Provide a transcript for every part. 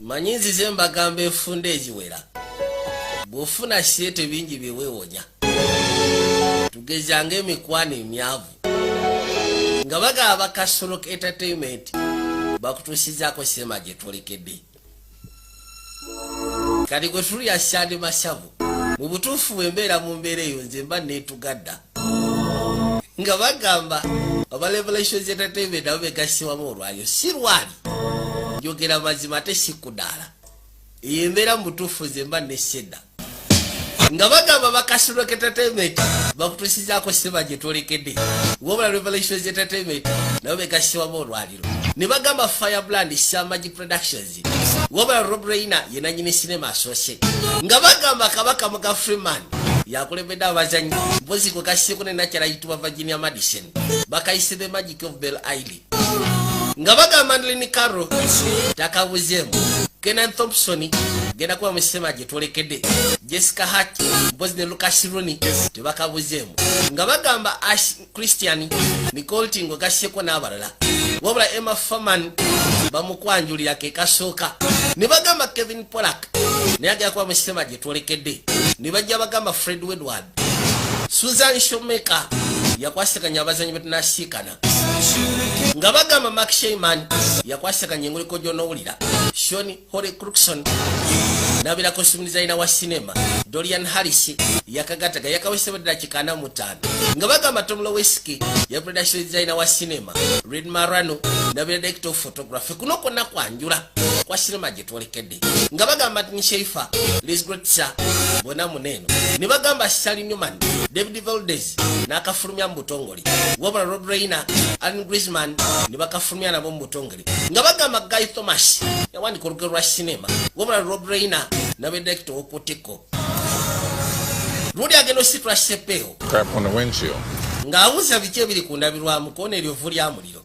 Manyizi zemba gambe funde ejiwera. Bwofuna shete bingi biwewonya. Tugezange mikwano emyavu. Nga bagaba Kasolok Entertainment bakutusizaako sema gye twolekedde. Kati gwe tuli asyande mashavu. Mu butuufu embeera mu mbeera eyo nze mba neetugadda. Nga bagamba aba Revelations Entertainment abo begasiwamu olwalyo si lwali. Njogera mazima ate si kudaala. Eyo embeera mu butuufu nze mba nesedda. Nga bagamba ba Kasolok Entertainment bakutusizaako sema gye twolekedde. Wabula Revelations Entertainment nabo begasiwamu olwaliro. Ne bagamba Firebrand Shamagi Productions. Wabula Rob Reina ye nannyini cinema associate. Nga bagamba Kabaka Muga Freeman yakulembedde abazanyi mpozi kwe kasieko ne nakyala yitibwa Virginia Madison bakayise The Magic of Belle Isle. Nga bagamba Madeline Carroll takabuzeemu. Kenan Thompson genda kuba musema gye twolekedde. Jessica Hart mpozi ne Lucas Rooney tebakabuzeemu. Nga bagamba Ash Christian Nicole Tingo gasieko n'abalala. Wabula Emma Foreman bamukwanjulira ke kasooka. Ne bagamba Kevin Pollak naye agenda kuba musema gye twolekedde. Ne bajja bagamba Fred Woodward. Susan Showmaker yakwasaganya abazanyi betunasiikana. Nga bagamba Mark Sheyman yakwasaganya enguliko gy'onoowulira. Sean Hore Crookston nabira costume designer wa cinema. Dorian Harris yakagataga yakawesebwa dakika 45. Nga bagamba Tom Lewinsky ya production designer wa cinema. Red Marano nabira director of photography. Kuno konna kwanjula kwa cinema gye twolekedde. Nga bagamba Martin Schaefer, Liz Gretzer bona muneno. Ne bagamba Sally Newman, David Valdez n'akafulumya mu butongole. Wabula Rob Reina, Alan Griezmann ne bakafulumya nabo mu butongole. Nga bagamba Guy Thomas yawandika olugero lwa cinema. Wabula Rob Reina nabe director w'Okotiko. Luli agenda ositula Sepeo. Crap on the windshield. Ng'awuza biki ebiri ku ndabirwamu koona eryo vvu lya muliro.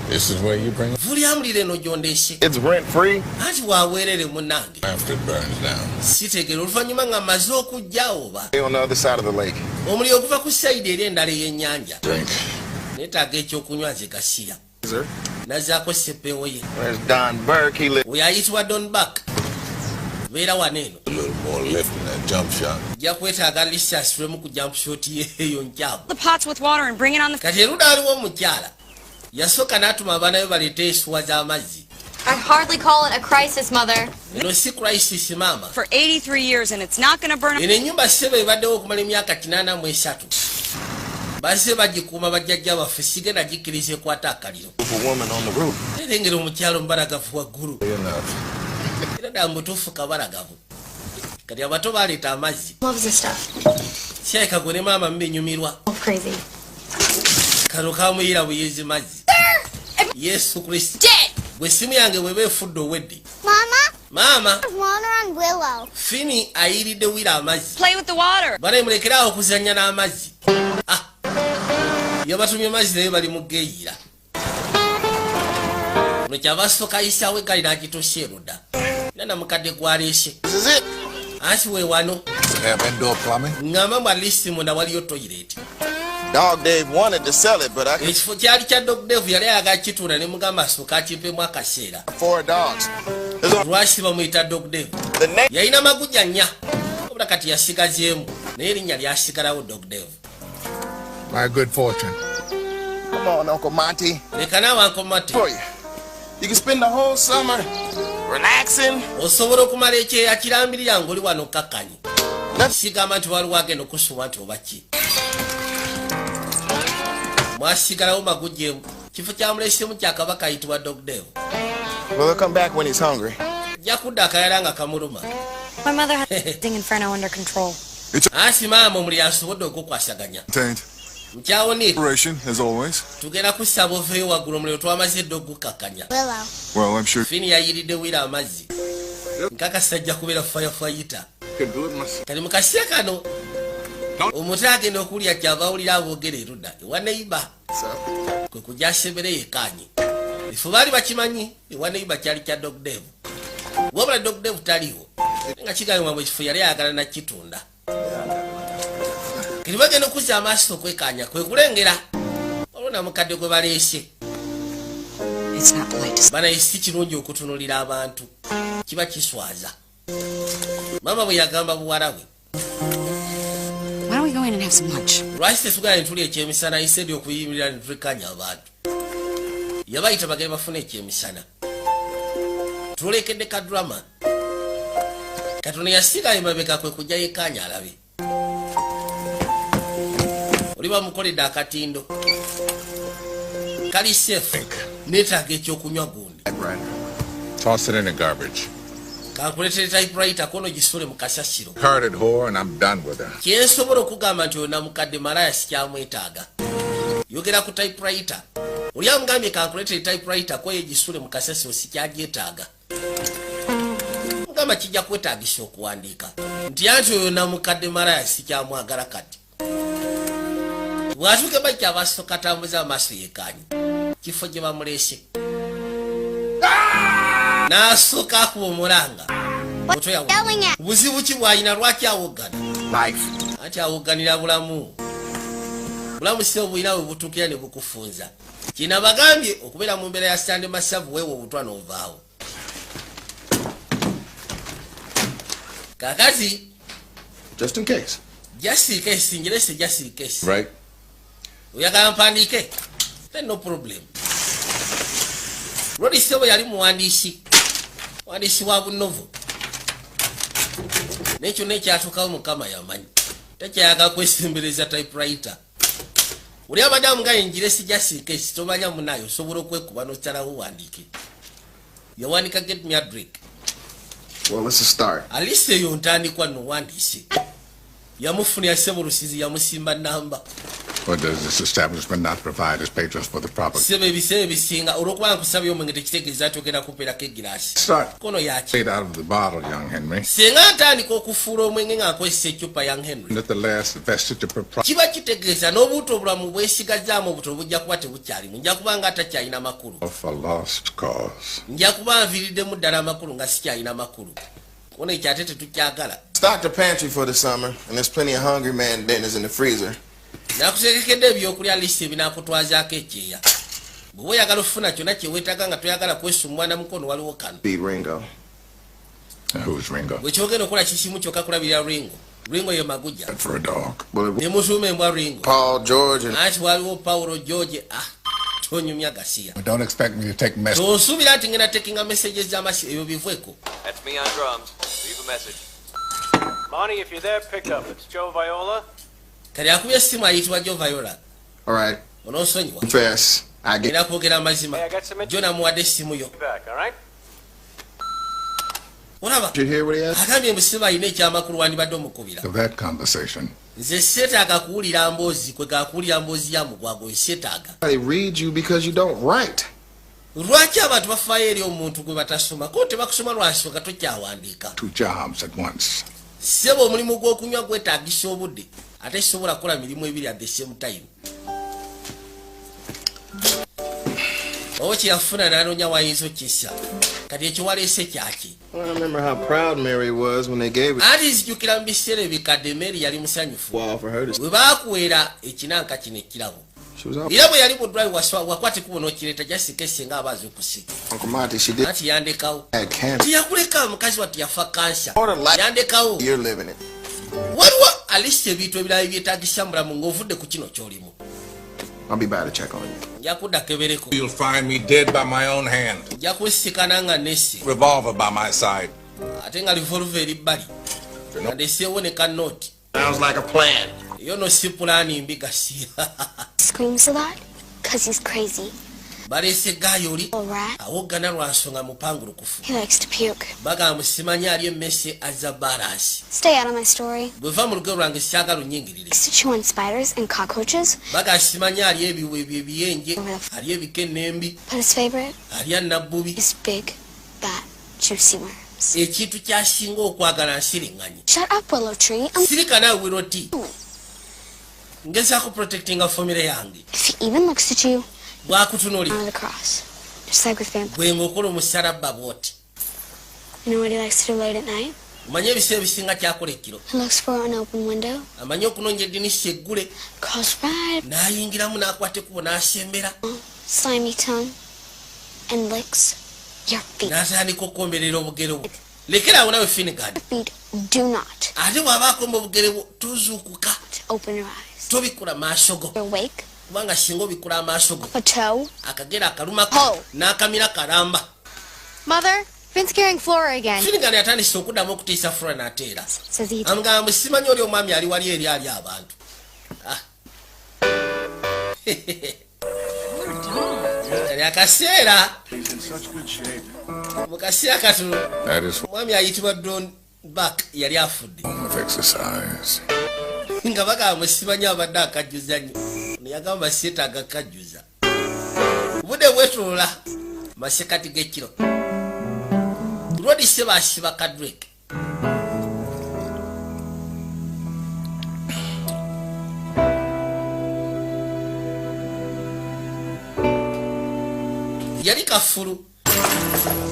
This is where you bring it? Vvu lya muliro eno gy'ondeese. It's rent free? Anti waaweerere munnange. After it burns down. Sitegeera oluvannyuma nga mmaze okujja oba. On the other side of the lake. Omuliro guva ku sayidi eri endala ey'ennyanja. Drink. Neetaaga ekyokunywa nze gasiya. Sir? Nazaako Sepeo ye. Where's Don Burke? He lives Oyo ayitibwa Don Buck. Beera waneeno. a little more lift than that jump shot. Jja kwetaaga lisasiremu ku jump shot ye eyo nkyamu. The pots with water and bring it on the... Kati erudda aliwo omukyala. Yasooka n'atuma abaana be baleeta ensuwa z'amazzi. I hardly call it a crisis, Mother. Eno si crisis maama. For 83 years and it's not going to burn... Eno ennyumba ssebe ebaddewo okumala emyaka 83. Bazze bagikuuma bajjajja baffe sigenda gikkiriza ekwata akaliro. A woman on the roof. Erengera omukyalo mubalagavu waggulu. Enough. Era ddala mutuufu kabalagavu. Kati abato baleeta amazzi. Loves this stuff. Kyayika gwe ne maama mbinyumirwa. Oh, crazy. Kano kamuyira buyezi mazzi. Yesu Kristo. Dead! Bwe simu yange bweba efudde owedde. Mama, Maama, water on Willow. Fini ayiridde wira amazzi. Play with the water. Bale mulekerawo okuzannya n'amazzi. Yabatumye mazzi naye bali mu geeyira. Ono kyava asooka ayisaawo eggali n'agituusa erudda. Era na mukadde gwaleese. This is it. Ansi we wano. Does it have indoor plumbing? Ngamba mu alisi munda waliyo toilet. Dog Dave wanted to sell it, but I can Ekifo kyali kya Dog Dave yali ayagala kitunda ne mugamba asooka akimpemu akaseera. afford dogs. There's only Lwaki bamuyita Dog Dave? the name. Yalina magujja nnya. Wabula kati yasigazeemu. Naye erinnya lyasigalawo Dog Dave. My good fortune. Come on, Uncle Monty. Leka naawe ankomate. For you. You can spend the whole summer relaxing. Osobola okumala ekyeya kirambirira ng'oli wano okkakkanye. Sigamba nti waliwo agenda okusubwa nti oba ki. Mwasigalawo magujjeemu. Kifo kyamuleesemu kya kabaka ayitibwa Dog Dave. Well, he'll come back when he's hungry. Ajja kudda akayala nga kamuluma. My mother has everything Inferno under control. Ansi maama omuli asobodde okukwasaganya. Contained. Nkyawo ni Operation, as always. tugenda kusaba oveeyo waggulu omuliro twamaze dde okukakkanya. Willow. Well, I'm sure. Fini yayiridde wira amazzi. Nkakasa ajja kubeera firefightер. Can do it myself. Kati mu kaseera kano omuto agenda okuwulira kyava awulira aboogera erudda ewa neiba kwe kujja asembere yekaanye. Ife baali bakimanyi ewa neiba kyali kya Dog Dave. Wabula Dog Dave taliwo. Nga kigambibwa bwe ekifo yali ayagala nakitunda. Kati bagenda okuzza amaaso okwekaanya kwe kulengera olwo na mukadde gwe baleese. It's not polite to bana isi kirungi okutunulira abantu kiba kiswaza mama bwe yagamba buwala bwe Why don't we go in and have some lunch? lwaki tesugala netuli ekyemisana instead okuyimirira netulekanya abantu yabayita bagende bafuna ekyemisana tulekedde kadrama katono yasiga emabega kwe kujja yekanya alabe oli bamukoledde akatindo kali safe netaaga ekyokunywa gundi Toss it in the garbage. kankuletere typewriter kono gisule mu kasasiro Carded whore, and I'm done with her. kyensobola okugamba nti ona mukadde malaya sikyamwetaaga yogera ku typewriter oli amugambye kankuletere typewriter koye gisule mu kasasiro sikyagyetaaga mugamba kijja kwetaagisa okuwandiika nti anti oyo namukadde malaya sikyamwagala kati bwatuuke bajja abasooka atambuza amaaso yekanyi kifo gye bamulese n'asooka akuba omulanga buzibu ki bwalina lwaki awoggana anti awogganira bulamu si obulina bwe butuukira ne bukufunza kina bagambye okubeera mu mbeera ya sitande masavu weewa obutwa n'ovaawo kakati Just in case. jasirikesi ngerese jasirikesi Right? oyagala mpandiike then no problem Rodi Sebo yali muwandiisi wa bunovu nekyo nekyatukawo mukama yamanyi tekyayaga kwesembereza typewriter oli abadamu nga engiresi jasirikesi tomanya munayo osobola okwekuba nokyalawo wandiike yawanika get me a drink Well, it's a start. alisi eyo ntandikwa nowandiise yamufuna yaseba olusizi yamusimba namba Or does this establishment not provide its patrons for the proper... seba ebiseera ebisinga olwokuba nkusabye omwenge tekitegeeza togenda kupeerako egiraasi Start. kono yaki Straight out of the bottle, young Henry. singa ntandika okufuula omwenge ng'akozesa ecupa young henry Let the last vestige of propriety kiba kitegeeza n'obuto obulamu bwesigazaamu obuto bujja kuba tebukyalimu nja kuba nga takyalina makulu of a lost cause. nja kuba nviiriddemu ddala amakulu nga sikyalina makulu kono ekyo ate tetukyagala Stock the pantry for the summer, and there's plenty of hungry man dinners in the freezer. nakutegekedde ebyokulya lisi ebinakutwazaako ekyeya bw'oba oyagala okufuna kyonna kyeweetaga nga toyagala kwesumwa na mukono waliwo kano Beat Ringo. Who's Ringo? bwe kyogenda okukola kisimu kyokka kulabirira ringo ye magujja For a dog. Well, ne mutuuma embwa ringo Paul, George, and anti waliwo Paulo George tonyumya gasiya But don't expect me to take messages. tonsuubira nti ngenda tekinga messages z'amasi ebyo biveeko That's me on drums. Leave a message. Monty, if you're there, pick up. It's Joe Viola. kali akubye essimu ayitibwa Joe Viola all right, onoosonyiwa confess, I get era kwogera amazima Hey, I got some jo namuwadde essimu yo Be back, all right? olaba you hear what he has? agambye musibe alina ekyamakulu wandibadde omukubira So that conversation. nze seetaaga kuwulira mboozi kwe gakuwulira mboozi ya mugwago seetaaga They read you because you don't write. lwaki abantu bafaayo eri omuntu gwe batasoma ko tebakusoma lwasooka tokyawandiika 2 jobs at once. seba omulimu gw'okunywa gwetaagisa obudde ate sobola kukola mirimu ebiri at the same time oba kyeyafuna n'anoonya wayinza okkisa kati ekyo waleese kyaki Well, I remember how proud Mary was when they gave it anti nzijukira mu biseera ebikadde Mary yali musanyufu wall for her to. bwe baakuweera ekinanka kino ekirabo She was out. era bwe yali mu ddwali wakwate kubona okireeta jasikese nga abaazi okusiga Uncle Monty, she did anti yandekawo had cancer. tiyakuleka mukazi wati yafa kansa Order like yandekawo you're living it. waliwo alisi ebintu ebirala ebyetaagisa mulamu ng'ovudde ku kino ky'olimu I'll be by to check on you. nja kudda kebereko You'll find me dead by my own hand. nja kwesikana nga nesse Revolver by my side. ate nga livolve eri bbali nga ndeseewo ne kanoti Sounds like a plan. eyo no si pulaani mbi gasiya Screams a lot? Because he's crazy. baleese gaayo oli All right. awoggana lwa nsonga mupangulukufu He likes to puke. bagamba simanyi ali emmese azza balansi Stay out of my story. bweva mu lugero lwange sikyagala onnyingirire Likes to chew on spiders and cockroaches. bagamba simanyi ali ebiwe ebyo ebiyenje ali ebikenembi But his favorite alya nabbubi is big, fat, juicy worms. ekintu kyasinga okwagala nsiriŋŋanyi Shut up, Willow Tree. sirika naawe wiroti ngezaako protectinga famire yange If he even looks at you, bwakutunuli out of the cross. Just like with vampires. bwe ngaokola omusalabba bwoti You know what he likes to do late at night? omanyi ebiseera ebisinga kyakola ekiro He looks for an open window, amanyi okunoonya eddinisa eggule crawls right, n'ayingiramu n'akwata ekkubo n'asembera slimy tongue. and licks your feet. n'atandika okukomberera obugere bwo. Lekeraawo nawe Finnegan. Feet do not Ate bw'aba akomba obugere bwo tozuukuka. open your eyes. Tobikula maaso go. You're awake. Kubanga singa obikula amaaso go. A toe. Akagere akalumako Oh. n'akamira kalamba. Mother, Finn's carrying Flora again. Finnegan yatandise okuddamu okutiisa Flora n'ateera. Says he. Amugamba simanyi oli omwami ali wali eri ali abantu. Kali akaseera mu kaseera katono That is omwami ayitibwa Don Buck yali afudde form of exercise. nga bagamba simanyi abadde akajjuza nnyo neyagamba seetaaga kajjuza obudde bwetolola masekati g'ekiro lwodise baasiba kadrek yali kafulu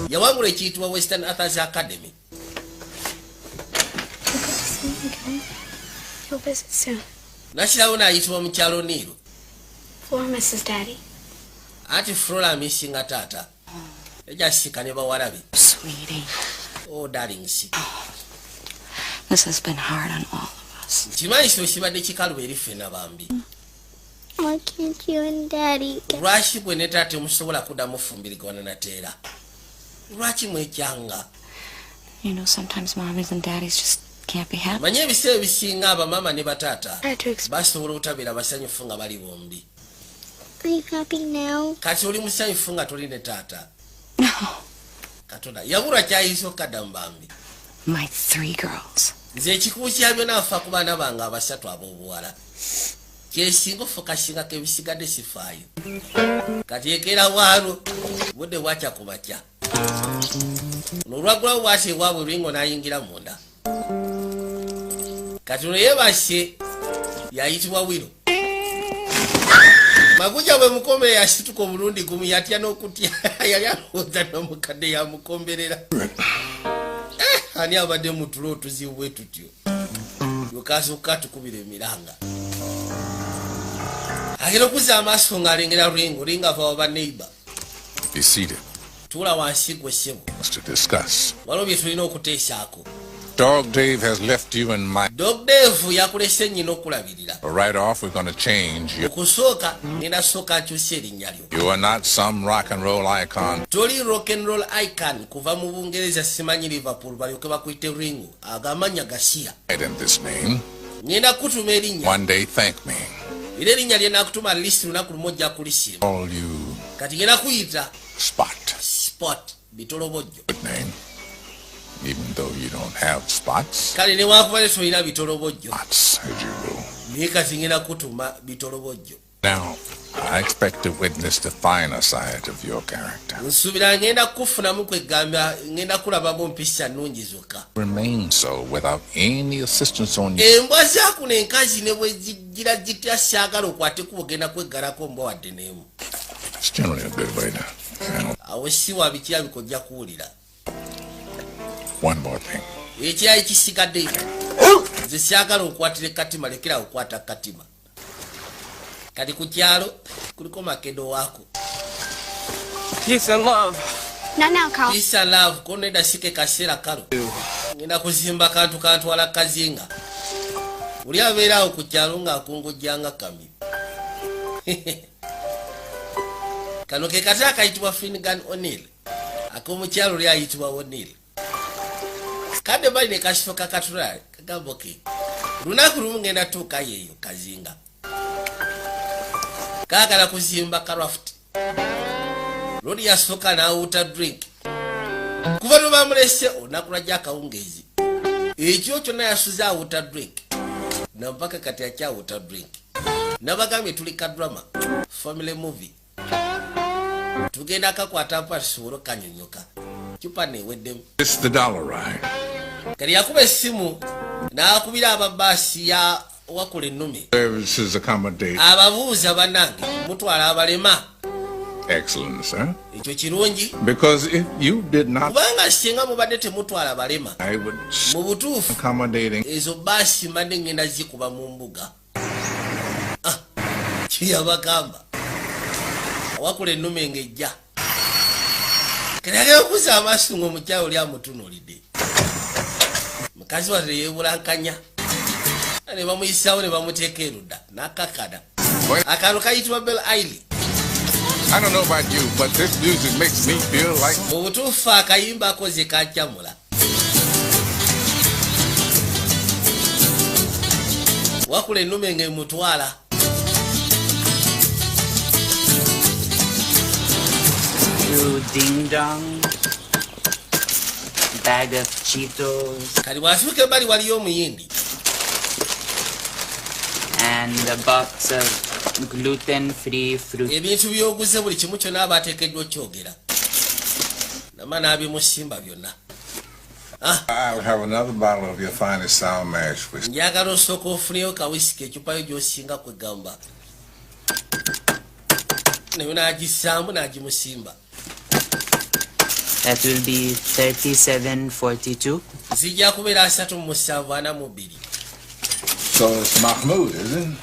yawangula ekiyitibwa Western Authors Academy. You'll visit soon. Nakirawo n'ayitibwa mukyalo Niiru. Flora misses Daddy. Anti Flora amisinga taata ejasika ne bawalabe. Sweetie, Oh darling si. this has been hard on all of us. Kimanyi kino kibadde kikalu eri ffenna bambi. Why can't you and Daddy get... Lwaki bwe ne taata temusobola kuddamu fumbirigana nateera? Lwaki mwekyanga? You know, sometimes mommies and daddies just can't be happy. Manyi ebiseera ebisinga abamama ne bataata Try to explain. basobola obutabeera basanyufu nga bali bombi. Are you happy now? Kati oli musanyufu nga toli ne taata. No, Katonda yabulwa kyayinza okukadda mu bambi. my 3 girls. Nze ekikubu kya byonna afa ku baana bange abasatu ab'obuwala. Kyesinga ofukasingako ebisigadde sifaayo. Kati ekeera waalo budde bwakya ku bakya. N'olwagulawo bw'ati ewaabwe Ringo n'ayingira munda. Kati ono yeebase yayitibwa Wiro. Maguja bwe mukombere yasituka omulundi gumu yatya n'okutya yali alowooza n'omukadde yamukomberera. Ani abadde mutulo otuzibu bwe tutyo. Yokasooka tukubira emiranga. Agenda okuzza amaaso ng'alengera Ringo ava wa baneiba. Be seated. Tuula wansi gwe ssebo. To discuss. Waliwo bye tulina okuteesaako. Dog Dave has left you in my... Dog Dave yakulese nnyina okulabirira. Right off, we're going to change you. Okusooka ngenda sooka nkyusa erinnya lyo. You are not some rock and roll icon. Toli rock and roll icon kuva mu Bungereza simanyi Liverpool balyoke bakuyite Ringo agamanya gasiya. In this name. Ngenda kutuma erinnya. One day, thank me. Era erinnya lye nakutuma list lunaku lumu ojja kulisiima. Call you Kati ngenda kuyita Spot. Spot bitolobojjo. Good name. Even though you don't have spots. Kale newankubadde tolina bitolobojjo. Spots, as you will. Naye kati ngenda kutuma bitolobojjo. Now, I expect to witness the finer side of your character. Nsuubira ngenda kufunamu kwegamba ngenda kulabamu mpisa nnungi zokka. Remain so without any assistance on you. Embwa zaakuno enkazi ne bwe zigira zitya saagala okwateko ogenda kweggalako mbwa wadde n'emu. It's generally a good way to handle. Awo si wa bikirabika ojja kuwulira. One more thing. Ekirala ekisigadde nze saagala okwatira katima lekera okwata katima. Kati ku kyalo kuliko makedo waako. Peace and love. Not now, Carl. Peace and love kono eda sike kaseera kalo. Ngenda kuzimba kantu kantwala kazinga. Uli abeerawo ku kyalo ng'akungujjanga kami. Kano ke kata akayitibwa Finnegan O'Neill. Ak'omukyalo oli ayitibwa O'Neill. Kadde bali ne kasifo kakatulale kagamba ke. Lunaku lumu ngenda tuuka yeeyo kazinga. Kaagala kuzimba craft. Lodi yasooka n'awuuta drink. Kuva lwe bamulese olunaku lwajja akawungeezi. Ekyo kyonna yasuze awuuta drink. Nampaka kati akyawuuta drink. Nabagambye tuli ka drama. Family movie. Tugenda akakwata mpa tusobole okanyonyoka. Cupa neeweddemu. It's the dollar ride. Kali yakuba essimu n'akubira ababaasi ya wakula ennume. Services accommodate. Ababuuza bannange mutwala abalema. Excellent, sir. Ekyo kirungi. Because if you did not, Kubanga singa mubadde temutwala abalema. I would Mu butuufu accommodating. ezo baasi mbadde ngenda zikuba mu mbuga. Kiyabagamba. Wakula ennume ng'ejja. kati agenda okuza amaaso ng'omukyala oli amutunuulidde. Mukazi wate yeebulankanya ne bamuyisaawo ne bamuteeka erudda n'akakada. Akantu kayitibwa Bell Ailey. I don't know about you, but this music makes me feel like... Mu butuufu akayimba akoze kakyamula. Wakula ennume ng'emutwala. Ding dong. Bag of Cheetos. Kali bw'atuuka ebbali waliyo omuyindi. And a box of gluten-free fruit. Ebintu by'oguze buli kimu kyonna aba ateekeddwa okyogera. Nama n'abimusimba byonna. I'll have another bottle of your finest sour mash whiskey. Njagala osooka ofuneyo kawisiki ecupayo gy'osinga kwegamba. Nayo n'agisaamu n'agimusimba. That will be 37.42. Zijja kubeera 37.42. So it's Mahmoud, isn't it?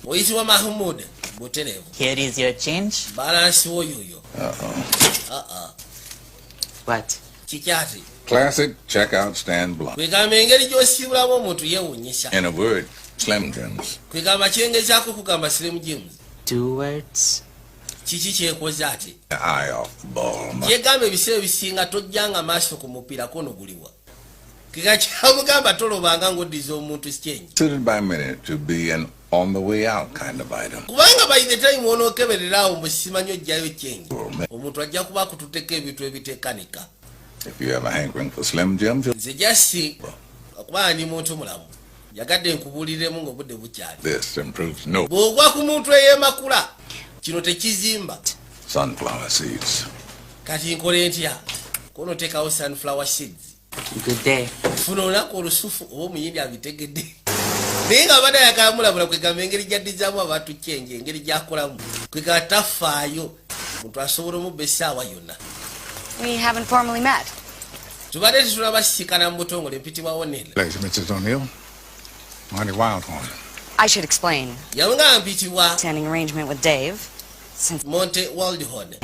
Oyitibwa Mahmoud butereevu. Here is your change. Balansi wo yoyo. What? Kikyati. Classic checkout stand blunt. Kwegamba engeri gy'osiibulamu omuntu yeewuunyisa. In a word, Slim Jims. Kwegamba kyengezaako kugamba Slim Jims. 2 words. Kiki kyekoze ate? Eye off the ball. Kyegamba ebiseera ebisinga tojjanga maaso ku mupiira konogulibwa. Kega kyamugamba tolobanga ng'oddiza omuntu kyenyi. Considered by many to be an on the way out kind of item. Kubanga by the time onookeberera awo musimanyi ojjayo kyenyi. Omuntu ajja kuba akututteko ebintu ebiteekanika. If you have a hankering for Slim Jims, Nze jasi okuba ndi muntu mulamu. Yagadde nkubuuliremu ng'obudde bukyali. this improves no Bw'ogwa ku muntu eyeemakula kino tekizimba. sunflower seeds. Kati nkole ntya? Konoteekawo sunflower seeds. Good day. Funa olunaku olusufu oba omuyindi abitegedde. Naye nga abadde ayakamulabula kwegamba engeri gyaddizaamu abantu kyenje, engeri gyakolamu. Kwegamba tafaayo. Muntu asobola omubba essaawa yonna. We haven't formally met. Tubadde tetulabasisikana mu butongole mpitibwawo nene. Pleasure, Mrs. O'Neill. Marty Wildhorn. I should explain. Yawanga mpitibwa Standing arrangement with Dave. Since Monte Waldhorn.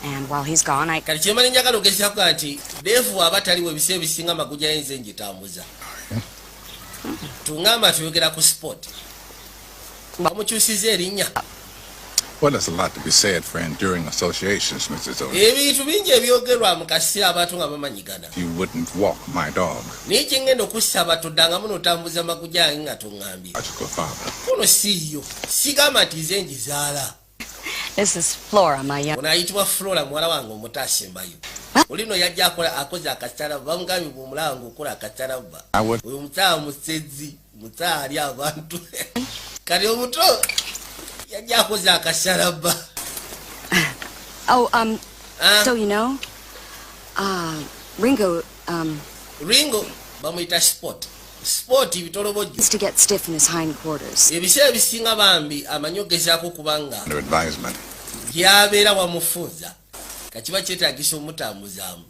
and while he's gone, I Kati kyemali njagala ogezaako nti Dave aba taliwo ebiseera ebisinga amaguja y'enze ngitambuza. Tungamba tuyogera ku sport. Bamukyusiza erinnya. Well, there's a lot to be said for enduring associations, Mrs. O'Neill. Ebintu bingi ebyogerwa mu kaseera abantu nga bamanyigana. You wouldn't walk my dog. Naye kyengenda okusaba toddangamu n'otambuza amaguja gange nga toŋŋambye. Logical father. Kuno siiyo. Sigamba nti nze ngizaala. this is Flora, my young. Ono ayitibwa Flora muwala wange omuto asembayo. Olino yajja akoze akakyalaba bamugambye bw'omulaba ng'okola akakyalaba. Oyo mukyala musezi, mukyala ali abantu. Kati omuto yajja akoze akakyalaba. Oh, so you know, Ringo, Ringo bamuyita sport. Sport bitolobojjo. used to get stiff in his hindquarters. Ebiseera ebisinga bambi amanyi ogezaako kubanga Under advisement. yabeera wamufunza. Kakiba kyetaagisa omutambuzaamu.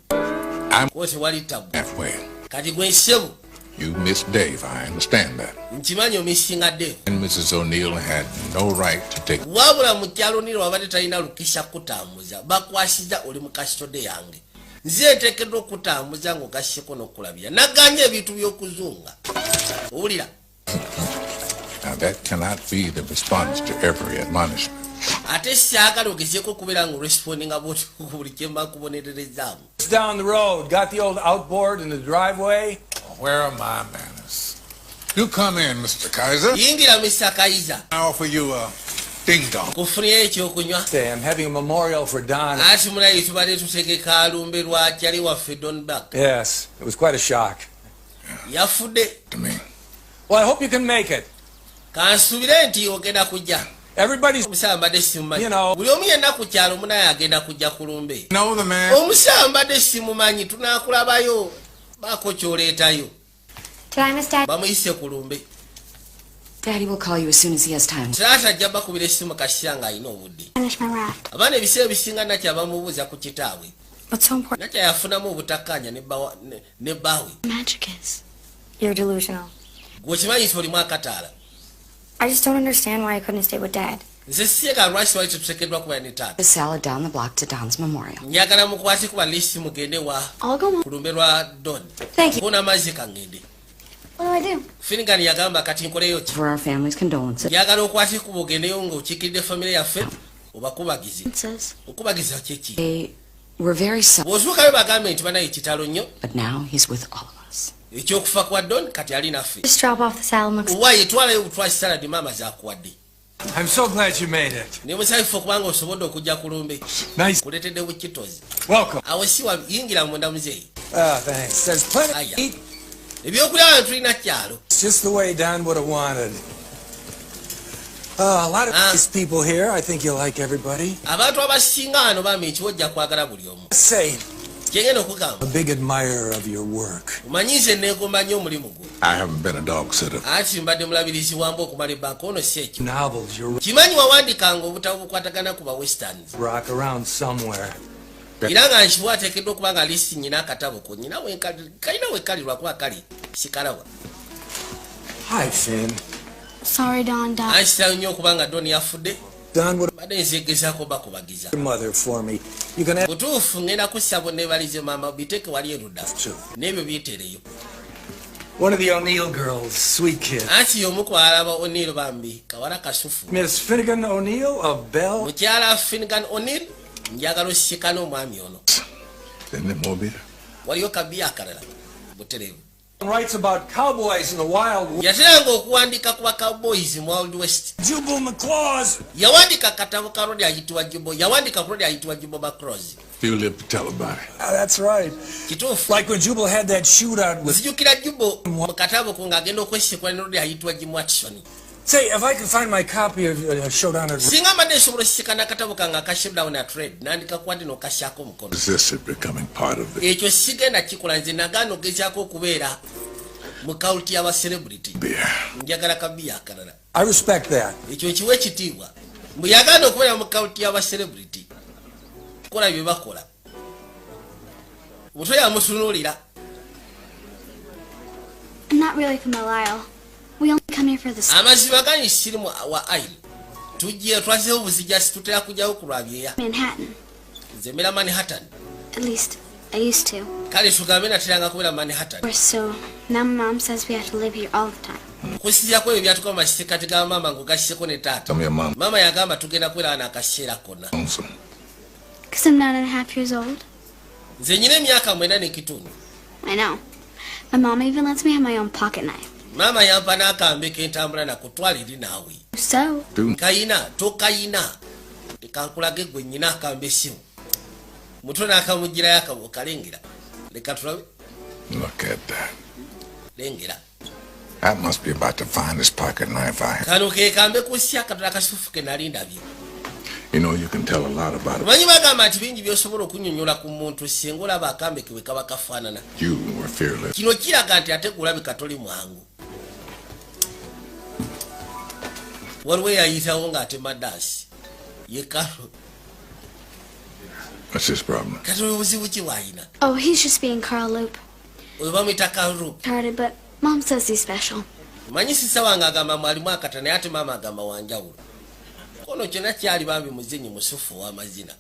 Ko tewali tabu. Halfway. Kati gwe nsebo. You miss Dave, I understand that. Nkimanyi omisinga Dave. And Mrs. O'Neill had no right to take... Wabula mu kyalo niro wabadde talina lukisa kutambuza. Bakwasiza oli mu kasitode yange. Nze nteekeddwa okutambuza ng'ogasseko n'okulabira. Naganya ebintu by'okuzunga. Owulira? Now that cannot be the response to every admonishment. Ate saagala ogezeeko okubeera ng'orespondinga bw'oti ku buli kye mba kubonererezaamu. It's down the road. Got the old outboard in the driveway? Where are my manners? You come in, Mr. Kaiser. Yingira Mr. Kaiser. I offer you a ding-dong. Kufuniyo ekyokunywa. Say, I'm having a memorial for Don. Ati mulayi tubadde tutegeka alumbe lwaki ali waffe Don Buck. Yes, it was quite a shock. Yafudde. To me. Well, I hope you can make it. Kansubire nti ogenda kujja. Everybody's... Omusawo mbadde simumanyi. You know... Buli omu yenna ku kyalo munaye agenda kujja ku lumbe. Know the man? Omusawo mbadde simumanyi tunaakulabayo. Baako ky'oleetayo. Did I miss Dad? Bamuyise ku lumbe. Daddy will call you as soon as he has time. Taata ajja bakubira essimu kaseera ng'alina obudde. Finish my raft. Abaana ebiseera ebisinga nakya bamubuuza ku kitaawe. What's so important? Nakya yafunamu obutakkaanya ne bbaawe. Magic is. You're delusional. Gwe okimanyi nti olimu akataala. I just don't understand why I couldn't stay with Dad. nze siega lwaki wali tetuteekeddwa kuba ne taata. The salad down the block to Don's memorial. Njagala mukwate kuba lisi mugende wa I'll go, Mom. ku lumbe lwa Don. Thank you. Kuna mazzi kangende. What do I do? Finnegan yagamba kati nkoleyo ki. For our family's condolences. Njagala okwate kuba ogendeyo ng'okiikiridde famire yaffe obakubagize. It says. Okubagiza kyeki. They were very sorry, bw'otuukayo bagambe nti banaye kitalo nnyo. but now he's with all of us. Ekyokufa kwa Don kati ali naffe. Just drop off the salad mix. Owaaye twalayo butwasi saladi maama zakuwadde. I'm so glad you made it. Ne musanyufu okubanga osobodde okujja ku lumbe. Nice. Kuleetedde bukitozi. Welcome. Awo si yingira munda muzeeyi. Thanks. There's plenty Aya. to eat. Ebyokulya wano tulina kyalo. It's just the way Don would have wanted. A lot of nice people here. I think you'll like everybody. Abantu abasinga wano bambi nti wojja kwagala buli omu. Say, Kyengenda okugamba. a big admirer of your work. Omanyize neegomba nnyo omulimu gwo. I haven't been a dog sitter. Anti mbadde mulabirizi wamba okumala ebbanga ono si ekyo. Novels, you're Kimanyi wawandikanga obutabo bukwatagana ku ba westerns. rock around somewhere. Era nga nkiwa ateekeddwa okuba nga lisi nyina akatabo ko. Kalina wekalirwa kuba kali sikalawa. Hi, Finn. Sorry, Don. Dad. Ankitaayo nnyo okuba nga Don yafudde. Don would Badde nzegezaako bakubagiza. have mother for me. You can have Butuufu ngenda kussabo neebalize maama biteeke wali erudda. two. N'ebyo byeteereyo. One of the O'Neill girls, sweet kid. Anti y'omu ku balaba O'Neill bambi kawala kasufu. Miss Finnegan O'Neill of Bell. Mukyala Finnegan O'Neill njagala osikane omwami ono. Isn't it more beer? Waliyo kabiya akalala butereevu. Writes about cowboys in the Wild West. Yateranga okuwandiika ku Cowboys mu Wild West. Jubal McClaws. Yawandika katabo ka rodi ayitibwa Jubal. Yawandika ku rodi ayitibwa Jubal McClaws. You live to tell about it. That's right. Kituufu. Like when Jubal had that shootout with. Nzijukira Jubal mu katabo ko ng'agenda okwesikwa ne rodi ayitibwa Jim Watson. Say, if I could find my copy of Showdown at. Singa mbadde nsobola okusikana akatabo kange aka Showdown at Red nandika kwandi n'okashyako omukono. This is becoming part of it. Ekyo sigenda kikola nze nagaana ogezaako okubeera mu kawuti y'aba celebrity. Beer. Njagala kabiya akalala. I respect that. Ekyo kiwe ekitiibwa. Mbu yagaana okubeera mu kawuti y'aba celebrity. Kola bye bakola. Mutwe yamutunuulira. I'm not really from Belial. We only come here for the Amazima ganyi siri wa aili. Tujje twaziho obuzijasi tutera kujjawo ku lwabyeya. Manhattan. Nze mbeera Manhattan. At least, I used to. Kale tugambe nateranga kubeera Manhattan. So, now my mom says we have to live here all the time. Kusinziirako ebyo byatuka mu masekkati ga maama ng'ogasseko ne taata. Tell me your mom. Maama yagamba tugenda kubeera wano akaseera konna. Lonesome. Because I'm 9.5 years old. Nze nyina emyaka 9 n'ekitundu. I know. My mom even lets me have my own pocket knife. Maama yampa n'akambe kentambula nakutwala eri naawe. So, Kayina, tokayina. Tekankulage gwe nnyina akambe essimu. Muto n'akamugirayo akabo kalengera. Leka tulabe. Look at that. Lengera. That must be about the finest pocket knife I have. Kano ke kambe kussi akatala kasufu ke nali ndabye. You know, you can tell a lot about it. Manyi bagamba nti bingi by'osobola okunnyonnyola ku muntu singa olaba akambe ke bwe kaba kafaanana. You were fearless. Kino kiraga nti ate kulabika toli mwangu. Waliwo eyayitawo ng'atema dansi. Ye Karo. What's his problem? Kati obuzibu ki bw'alina? oh, he's just being Carl Loop. Oyo bamuyita Karu. Retarded, but mom says he's special. Manyi sisa wange agamba mwalimu akata naye ate maama agamba wanjawulo. Kono kyonna kyali bambi muzinyi musufu w'amazina.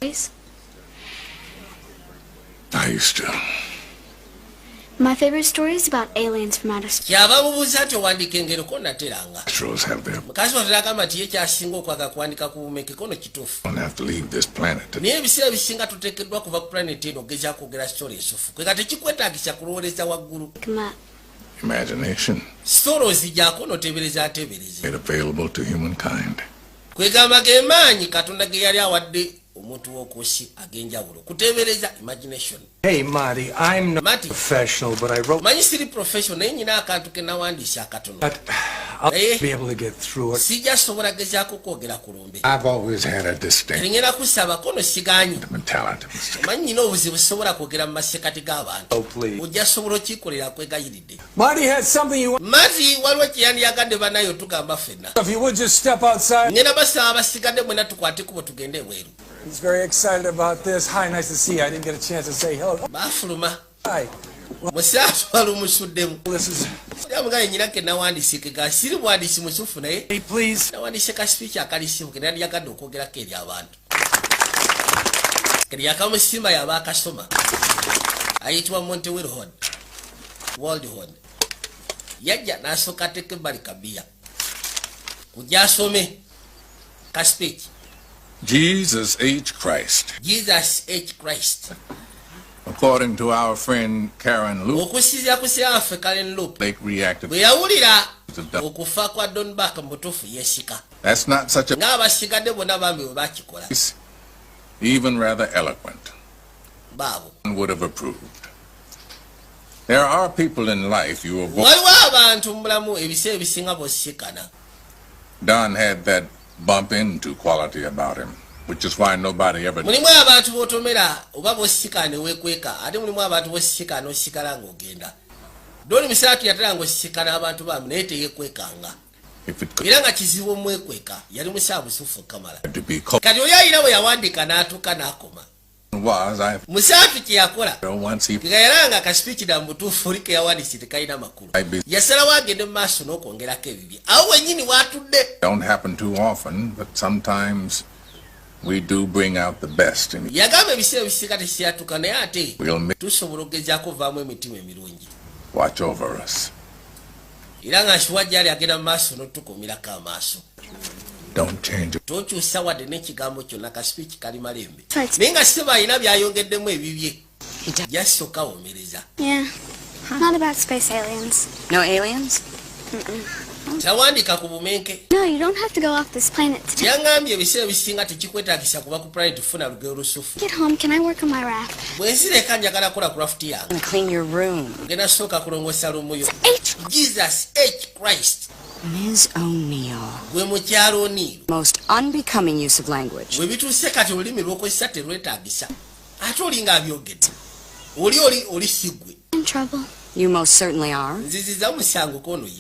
I used to. My favorite story is about aliens from outer space. Kyava mubuuza nti owandiika engero ko nateranga. Astros have their. Mukazi watera agamba nti ye kyasinga okwaga kuwandika ku bumeeke kono kituufu. Don't have to leave this planet. Naye ebiseera ebisinga tuteekeddwa kuva ku planet eno ogezaako kwogera story ensufu. Kwe kati kikwetaagisa kulowooleza waggulu. Imagination. Story oziggyako n'oteebereza ateebereze. Made available to humankind. Kwegamba ge maanyi Katonda ge yali awadde omuntu w'okusi ag'enjawulo. Kuteebereza imagination. Hey, Marty, I'm not Marty. professional, but I wrote. Manyi siri professional naye nyina akantu ke nawandiisa akatono. But I'll Hey. be able to get through it. Sijja sobola gezaako kwogera ku lumbe. I've always had a distinct Ngenda kusaba kono sigaanyi. mentality, Mr. Manyi nyina obuzibu sobola kwogera mu masekati g'abantu. Oh, please. Ojja sobola okikolera kwegayiridde. Marty has something you want. Mati waliwo kye yandiyagadde banayo tugamba ffenna. If you would just step outside. Ngenda basaba abasigadde mwena tukwate kubo tugende ebweru. He's very excited about this. Hi, nice to see you. I didn't get a chance to say hello. Baafuluma. Hi. Musaatu walumusuddemu. This is yamugaye nyinake nawandisike ga siri bwandisi musufu naye Hey, please. nawandise ka speech akalisimu kenali yagadde okwogerako eri abantu keri yakamusimba yaba akasoma ayitibwa Montewell Waldhorn yajja n'asooka ateeka ebbali kabiya kujja asome ka speech Jesus H. Christ. Jesus H. Christ. According to our friend Karen Luke, okusinziira ku siraffe Karen Luke Blake reacted. bwe yawulira okufa kwa Don Buck mu butuufu yeesika That's not such a ng'abasigadde bonna bambi bwe bakikola even rather eloquent. baabo Would have approved. There are people in life you avoid. waliwo abantu mu bulamu ebiseera ebisinga bosisikana. Don had that bump into quality about him, which is why nobody ever. mulimu abantu botomera oba bosisikana ne weekweka ate mulimu abantu bosisikana osikala ng'ogenda doni misaatu yatera ng'osisikana abantu bambi naye teyeekwekanga If it could era nga kizibu omwekweka yali musaabusufu kamala to be called kati oli ayina bwe yawandiika n'atuuka n'akoma was, I musaatu kye yakola once he kegayalanga akasipiki da mutuufu oli ke yawandiise tekalina makulu yasalawo agende mu maaso n'okwongerako ebibye awo wennyini waatudde don't happen too often, but sometimes we do bring out the best in yagamba ebiseera ebisika tekyatuuka naye ate We'll tusobola okugezaako ovaamu emitima emirungi watch over us. era nga nkiwa gyali agenda mu maaso n'otukuumirako amaaso Don't change it. tokyusa wadde n'ekigambo kyonna kasipiki kali malembe Right. naye nga seba alina byayongeddemu ebibye He does. jasooka womereza Yeah. Not about space aliens. No aliens? tawandiika ku bumenke No, you don't have to go off this planet today. yaŋŋambye ebiseera ebisinga tekikwetaagisa kuba ku planet funa lugero lusufu Get home, can I work on my raft? bwe nzireka njagala kukola craft yange Gonna clean your room. ngenda sooka kulongosa lumuyo H. Jesus H. Christ Ms. O'Neill. gwe mukyalo Oniiru Most unbecoming use of language. bwe bituuse kati olulimi lw'okozesa terwetaagisa ate olinga abyogedde oli sigwe In trouble. You most certainly are. nziziza musango kono ye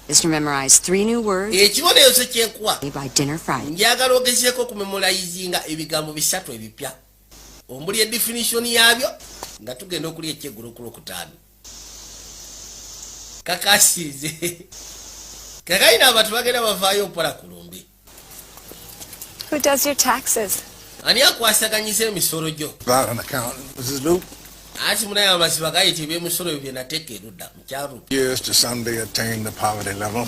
Is to memorize 3 new words ekibonerezo kyenkuwa by dinner Friday. njagala ogezeeko okumemolayizinga ebigambo 3 ebipya omuli edefinition yabyo nga tugenda okulya ekyeggulo ku Lwokutaano kakasirize kakayina abantu bagenda bavaayo mpola kulumbe Who does your taxes? ani akwasaganyiza emisolo gyo About an accountant, Mrs. Luke. ati munaye amaziba gayitibwa emisolo ebyo bye nateeka erudda mukyalu Years to someday attain the poverty level.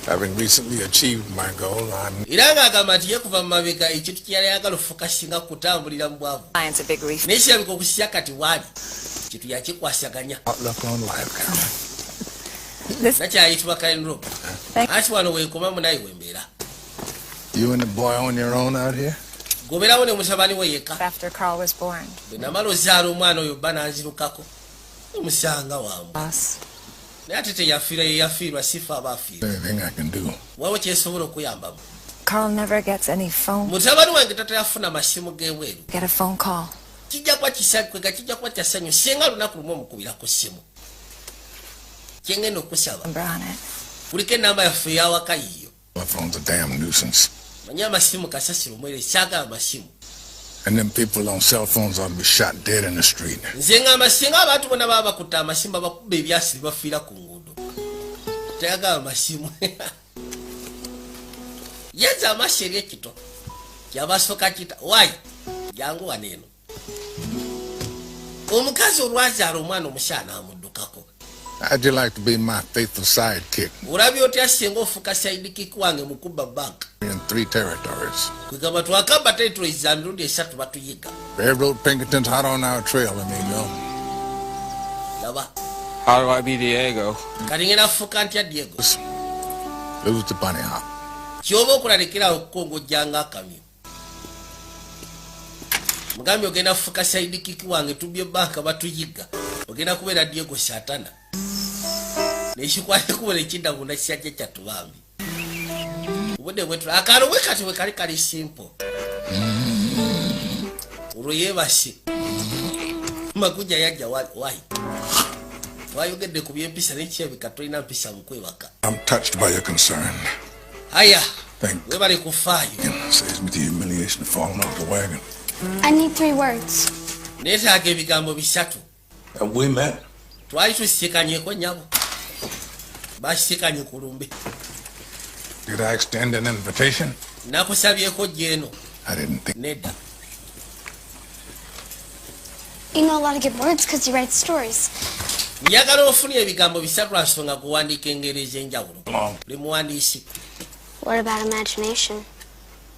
Having recently achieved my goal, I'm era ng'agamba nti ye kuva mu mabega ekintu kyeyali ayagala ofokasinga kutambulira mu bwavu Science a big reef. naye kirabika okusya kati waali kintu yakikwasaganya outlook on life, Karen. nakyayitibwa kalenro ati wano wenkoma munaye wembeera You and the boy on your own out here? goberawo ne mutabani we yekka After Carl was born. bwe namala ozaala omwana oyo bba nanzirukako omusanga wangu Boss. naye ate teyafiira yeyafiirwa sifa aba afiirwa Anything I can do. waliwo kyesobola okuyambamu Carl never gets any phone. mutabani wange tatayafuna masimu g'ebweru Get a phone call. kijja kuba kisakwega kijja kuba kyasanyu singa lunaku lumu omukubirako simu kyengenda okusaba Number on it. kuliko enamba yaffe eyawaka yiyo My phone's a damn nuisance. manye amasimu kasasiro mwere kyagala amasimu And them people on cell phones ought to be shot dead in the street. nze ngamba singa abantu bonna baba bakutta amasimu babakuba ebyasiri bafiira ku nguudo tayagala amasimu yenza amaaso eri ekito kyabasooka kita wayi jangu wano eno omukazi olwazaala omwana omukyala amuddukako How'd you like to be my faithful sidekick olabye otya singa ofuka saidikiki wange mukubba banka in 3 territories? kwegamba twakamba territories mirundi 3 batuyiga Railroad Pinkerton's hot on our trail, amigo. laba How do I be Diego? kati ngenda fuka ntya Diego Lose the bunny hop. kyoba okulalekerawo okukongojjanga akamyu mugambye ogenda fuka saidikiki wange tubye banka batuyiga ogenda kubeera Diego Shatana nekikwatekubola ekidda munda kisajja kyatubambi obudde bwetu akaalo bwe kati bwe kali kali simple olwo yeebase makuja yajja wayi wayogedde ku byempisa nekyebika tolina mpisa mukwebaka I'm touched by your concern. aya Thank webale kufaayo Saves me the humiliation of falling off the wagon. I need 3 words. neetaaga ebigambo 3 Have we met? twali tusisikanyeko nyabo Bashikanye kulumbe. Did I extend an invitation? Nakusabyeko jeno. I didn't think. Nedda. You know a lot of good words because you write stories. Njagala ofuna ebigambo bisatu nsonga kuwandiika Engereza enjawulo. Buli muwandiisi. What about imagination?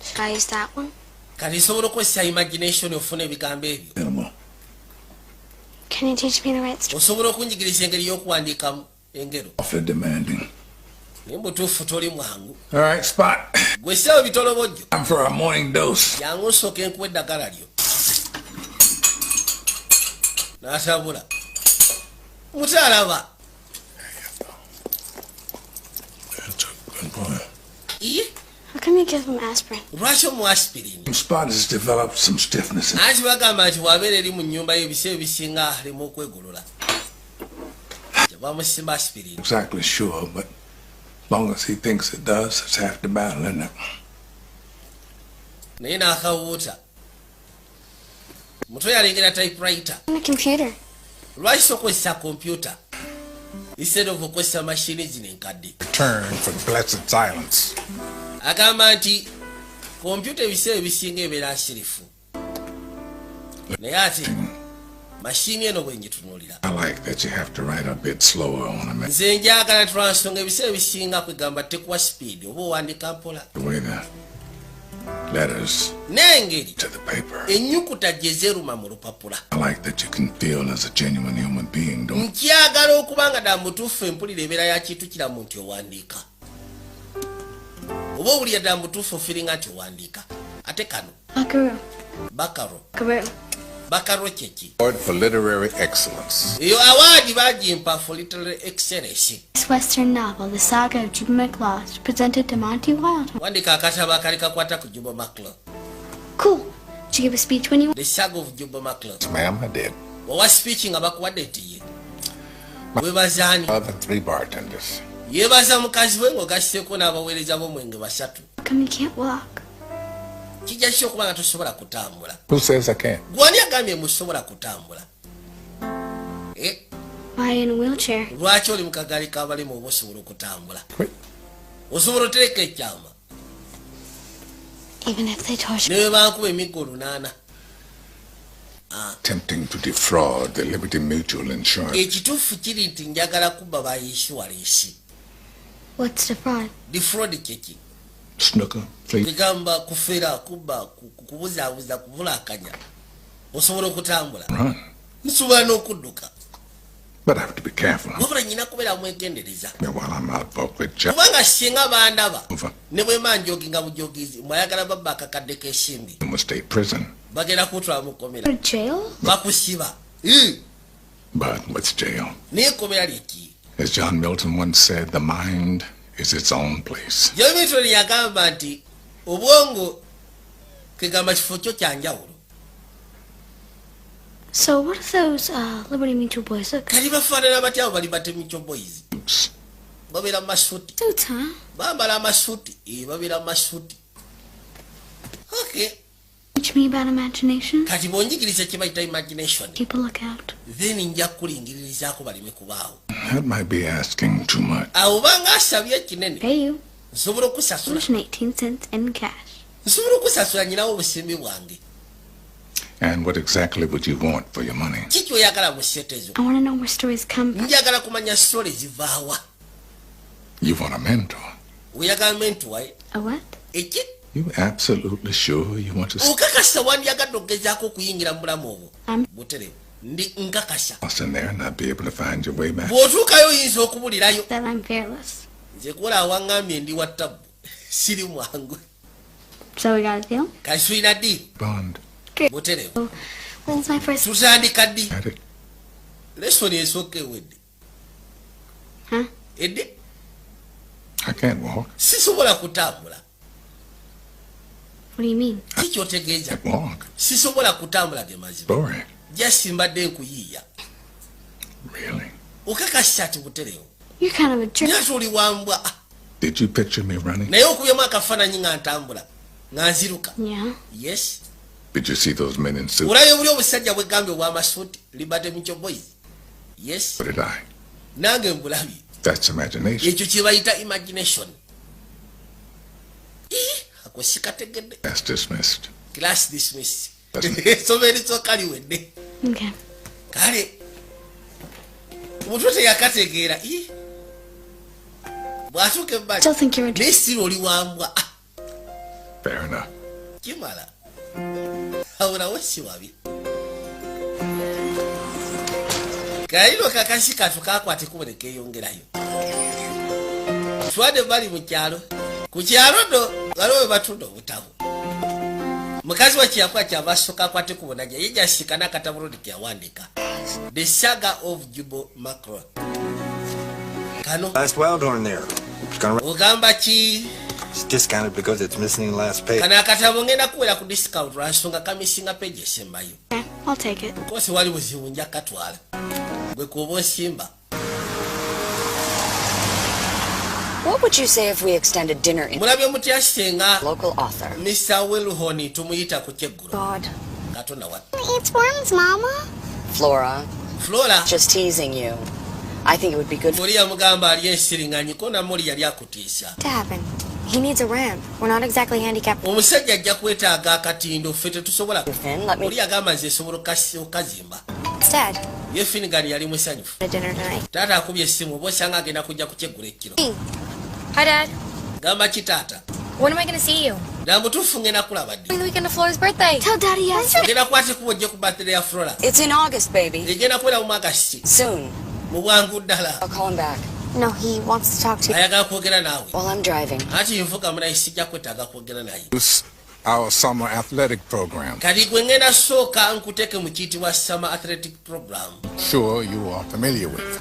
Should I use that one? Kati nsobola okukozesa imagination ofuna ebigambo ebyo. Can you teach me to write stories? Osobola okunjigiriza engeri y'okuwandiikamu engero. Awfully demanding. Naye mutuufu toli mwangu. All right, Spot. Gwe ssebo bitolobojjo. Time for a morning dose. Jangu nsooka enkuwa eddagala lyo. N'atabula. Mutalaba. That's a good boy. Iye? How come you give him aspirin? Lwaki omu aspirin? Spot has developed some stiffness. Anti bagamba nti bw'abeera eri mu nnyumba ye ebiseera ebisinga alimu okwegolola. Bamusimba aspirin. Exactly sure, but as long as he thinks it does, it's half the battle, isn't it? Naye n'akawuuta. Mutwe yalengera typewriter. On a computer. Lwaki sokozesa computer instead of okozesa mashini zino enkadde? Return for blessed silence. Agamba nti computer ebiseera ebisinga ebeera nsirifu. Naye ate mashini eno bwe ngitunuulira. I like that you have to write a bit slower on him. Nze njagala twansonga ebiseera ebisinga kwegamba tekuwa speed oba owandiika mpola. The way the letters N'engeri to the paper. ennyukuta gye zeeruma mu lupapula. I like that you can feel as a genuine human being, don't Nkyagala okuba nga dda mutuufu empulira ebeera ya kintu kiramu nti owandiika. Oba owulira dda mutuufu ofiringa nti owandiika. Ate kano. Buckaroo. Bakaro. Buckaroo. Bakaro kyeki. Award for literary excellence. Eyo awaadi bagimpa for literary excellence. This Western novel, The Saga of Juba McLaws, presented to Monty Wildhorn. Wandika akatabo akali kakwata ku Juba McLaw. Cool. Did you give a speech when you... The Saga of Juba McLaw. Ma'am, I did. Owa speaking nga bakuwadde nti ye. Webazaani. Other 3 bartenders. Yebaza mukazi we ng'ogassieko n'abaweereza b'omwenge 3. How come you can't walk? Kijja ki okuba nga tosobola kutambula? Who says I can't? Gwani agambye musobola kutambula? Why in a wheelchair? Lwaki oli mu kagaali k'abalema oba osobola okutambula? Wait. Osobola otereka ekyama. Even if they told you... Ne bwe bankuba emiggo 8. Attempting to defraud the Liberty Mutual Insurance. Ekituufu kiri nti njagala kubba ba insurance. What's the fraud? Defraud kyeki? Snooker, fleet. Ligamba kufera kubba kubuzaabuza kubulaakanya. Osobola okutambula. Run. Nsobola n'okudduka. But I have to be careful. Wabula nyina kubeera mwegendereza. While I'm out for quick chat. Kubanga singa bandaba. Over. Ne bwe manjoginga bujogizi. Mwayagala babba akakadde k'ensimbi. In a state prison. Bagenda kutwala mu kkomera. For jail? Bakusiba. But what's jail? Naye ekkomera lyeki? As John Milton once said, the mind is its own place. John Milton yagamba nti obwongo kegamba kifo kyo kya njawulo. So what if those Liberty Mutual boys look? Kali bafaanana batya abo bali Batemicho boys? Oops. Babeera mu masuuti. Suits, huh? Bambala amasuuti. Babeera mu masuuti. Okay. Teach me about imagination. Kati bw'onjigiriza kye bayita imagination. People look out. Then nja kulingiririzaako baleme kubaawo. That might be asking too much. Awo banga asabye kinene. Pay you. Nsobola okusasula. 18 cents in cash. Nsobola okusasula nyinawo obusimbi bwange. And what exactly would you want for your money? Kiki oyagala mu ssente zo? I want to know where stories come from. Njagala kumanya story zivaawa. You want a mentor? Oyagala mentor? A what? Eki? You absolutely sure you want to Okakasa wandyagadde okugezaako okuyingira mu bulamu obwo? Butere. Ndi nkakasa. stay in there and not be able to find your way back? Bw'otuukayo oyinza okubulirayo. That I'm fearless. Nze kukola awaŋŋambye ndi wa ttabu. Siri mwangu. So we got a deal? Kati tulina ddi? Bond. Butere. When's my first... Tutandika ddi? At it. Lesoni esooka ewedde. Huh? Edde? I can't walk. Sisobola kutambula. What do you mean? Kiki otegeeza? Can't walk. Sisobola kutambula ge mazima. Boring. Just mbadde nkuyiiya. Really? Okakasa ati buterewo. You're kind of a jerk. Nyate oli wambwa. Did you picture me running? Naye okubyemu akafaananyi nga ntambula. Nga nziruka. Yeah. Yes. Did you see those men in suits? Olabye buli obusajja bwegambye obw'amasuuti Liberty Mutual boys? Yes. What did I? Nange mbulabye. That's imagination. ekyo kye bayita imagination. Ako sikategedde. That's dismissed. Class dismissed. Essomero erisooka liwedde. Okay. Kale omuntu teyakategeera bw'atuuka ebbali Still think you're naye siri oli wambwa. Fair enough. Kimala awulawo si wabi. Kalino kakasi katu kakwate kubone keeyongerayo. Twadde bali mu kyalo. Ku kyalo do waliwo we batunda obutabo. Mukazi wa kyakwa kyabasooka akwate kubona gye ye gyasika n'akatabulodi kyawandika. The Saga of Jubo Macron. Kano Last wild horn there. It's gonna ogamba ki it's discounted because it's missing the last page. kana akatabo ngenda kuwera ku discount lwansonga kamisinga page esembayo. Okay, I'll take it. Kosi wali buzibu nja katwala. Gwe kuba osimba. What would you say if we extended dinner in Mulabye mutya Senga local author? Mr. Wilhoni tumuyita ku kyeggulo. God. Katonda wa. Eats worms, Mama. Flora, Flora just teasing you. I think it would be good for Muli yamugamba ali ensiringanyi ko na Muli yali akutiisa. To happen. He needs a ramp. We're not exactly handicapped. Omusajja ajja kwetaaga akatindo ffe tetusobola. Finn. Let me Muli yagamba nze nsobola okazimba. Dad, Ye Finnegan yali musanyufu. at dinner tonight. Taata akubye essimu oba osanga agenda kujja kukyegula ekkiro. Hi, Dad. Gamba ki taata? When am I going to see you? Na mutuufu ngenda kulaba ddi. The weekend of Flora's birthday. Tell Daddy yes. Ngenda kwate kuba ojje ku birthday ya Flora. It's in August, baby. Egenda kubeera mu August. Soon. Mu bwangu ddala. I'll call him back. No, he wants to talk to you. Ayagala kwogera naawe. While I'm driving. Anti nvuga mulayi sijja kwetaaga kwogera naye. Use our summer athletic program. Kati gwe ngenda sooka nkuteeke mu kiyitibwa Summer Athletic Program. Sure you are familiar with.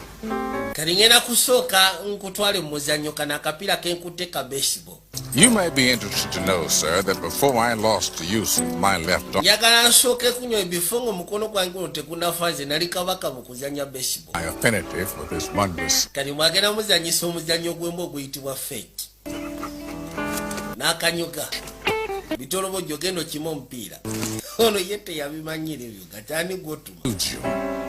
Kati ngenda kusooka nkutwale mu muzannyo kana akapiira ke nkutte ka baseball. You may be interested to know, sir, that before I lost the use of my left arm, Njagala nsooke kunywa ebifo ng'omukono gwange guno tegunafa nze nali kabaka mu kuzannya baseball. my affinity for this wondrous Kati mwagenda muzannyisa omuzannyo gw'embu oguyitibwa fake. N'akanyoga. Bitolobojjo genda okima omupiira. Ono ye teyabimanyira ebyo gatani gw'otuma. you.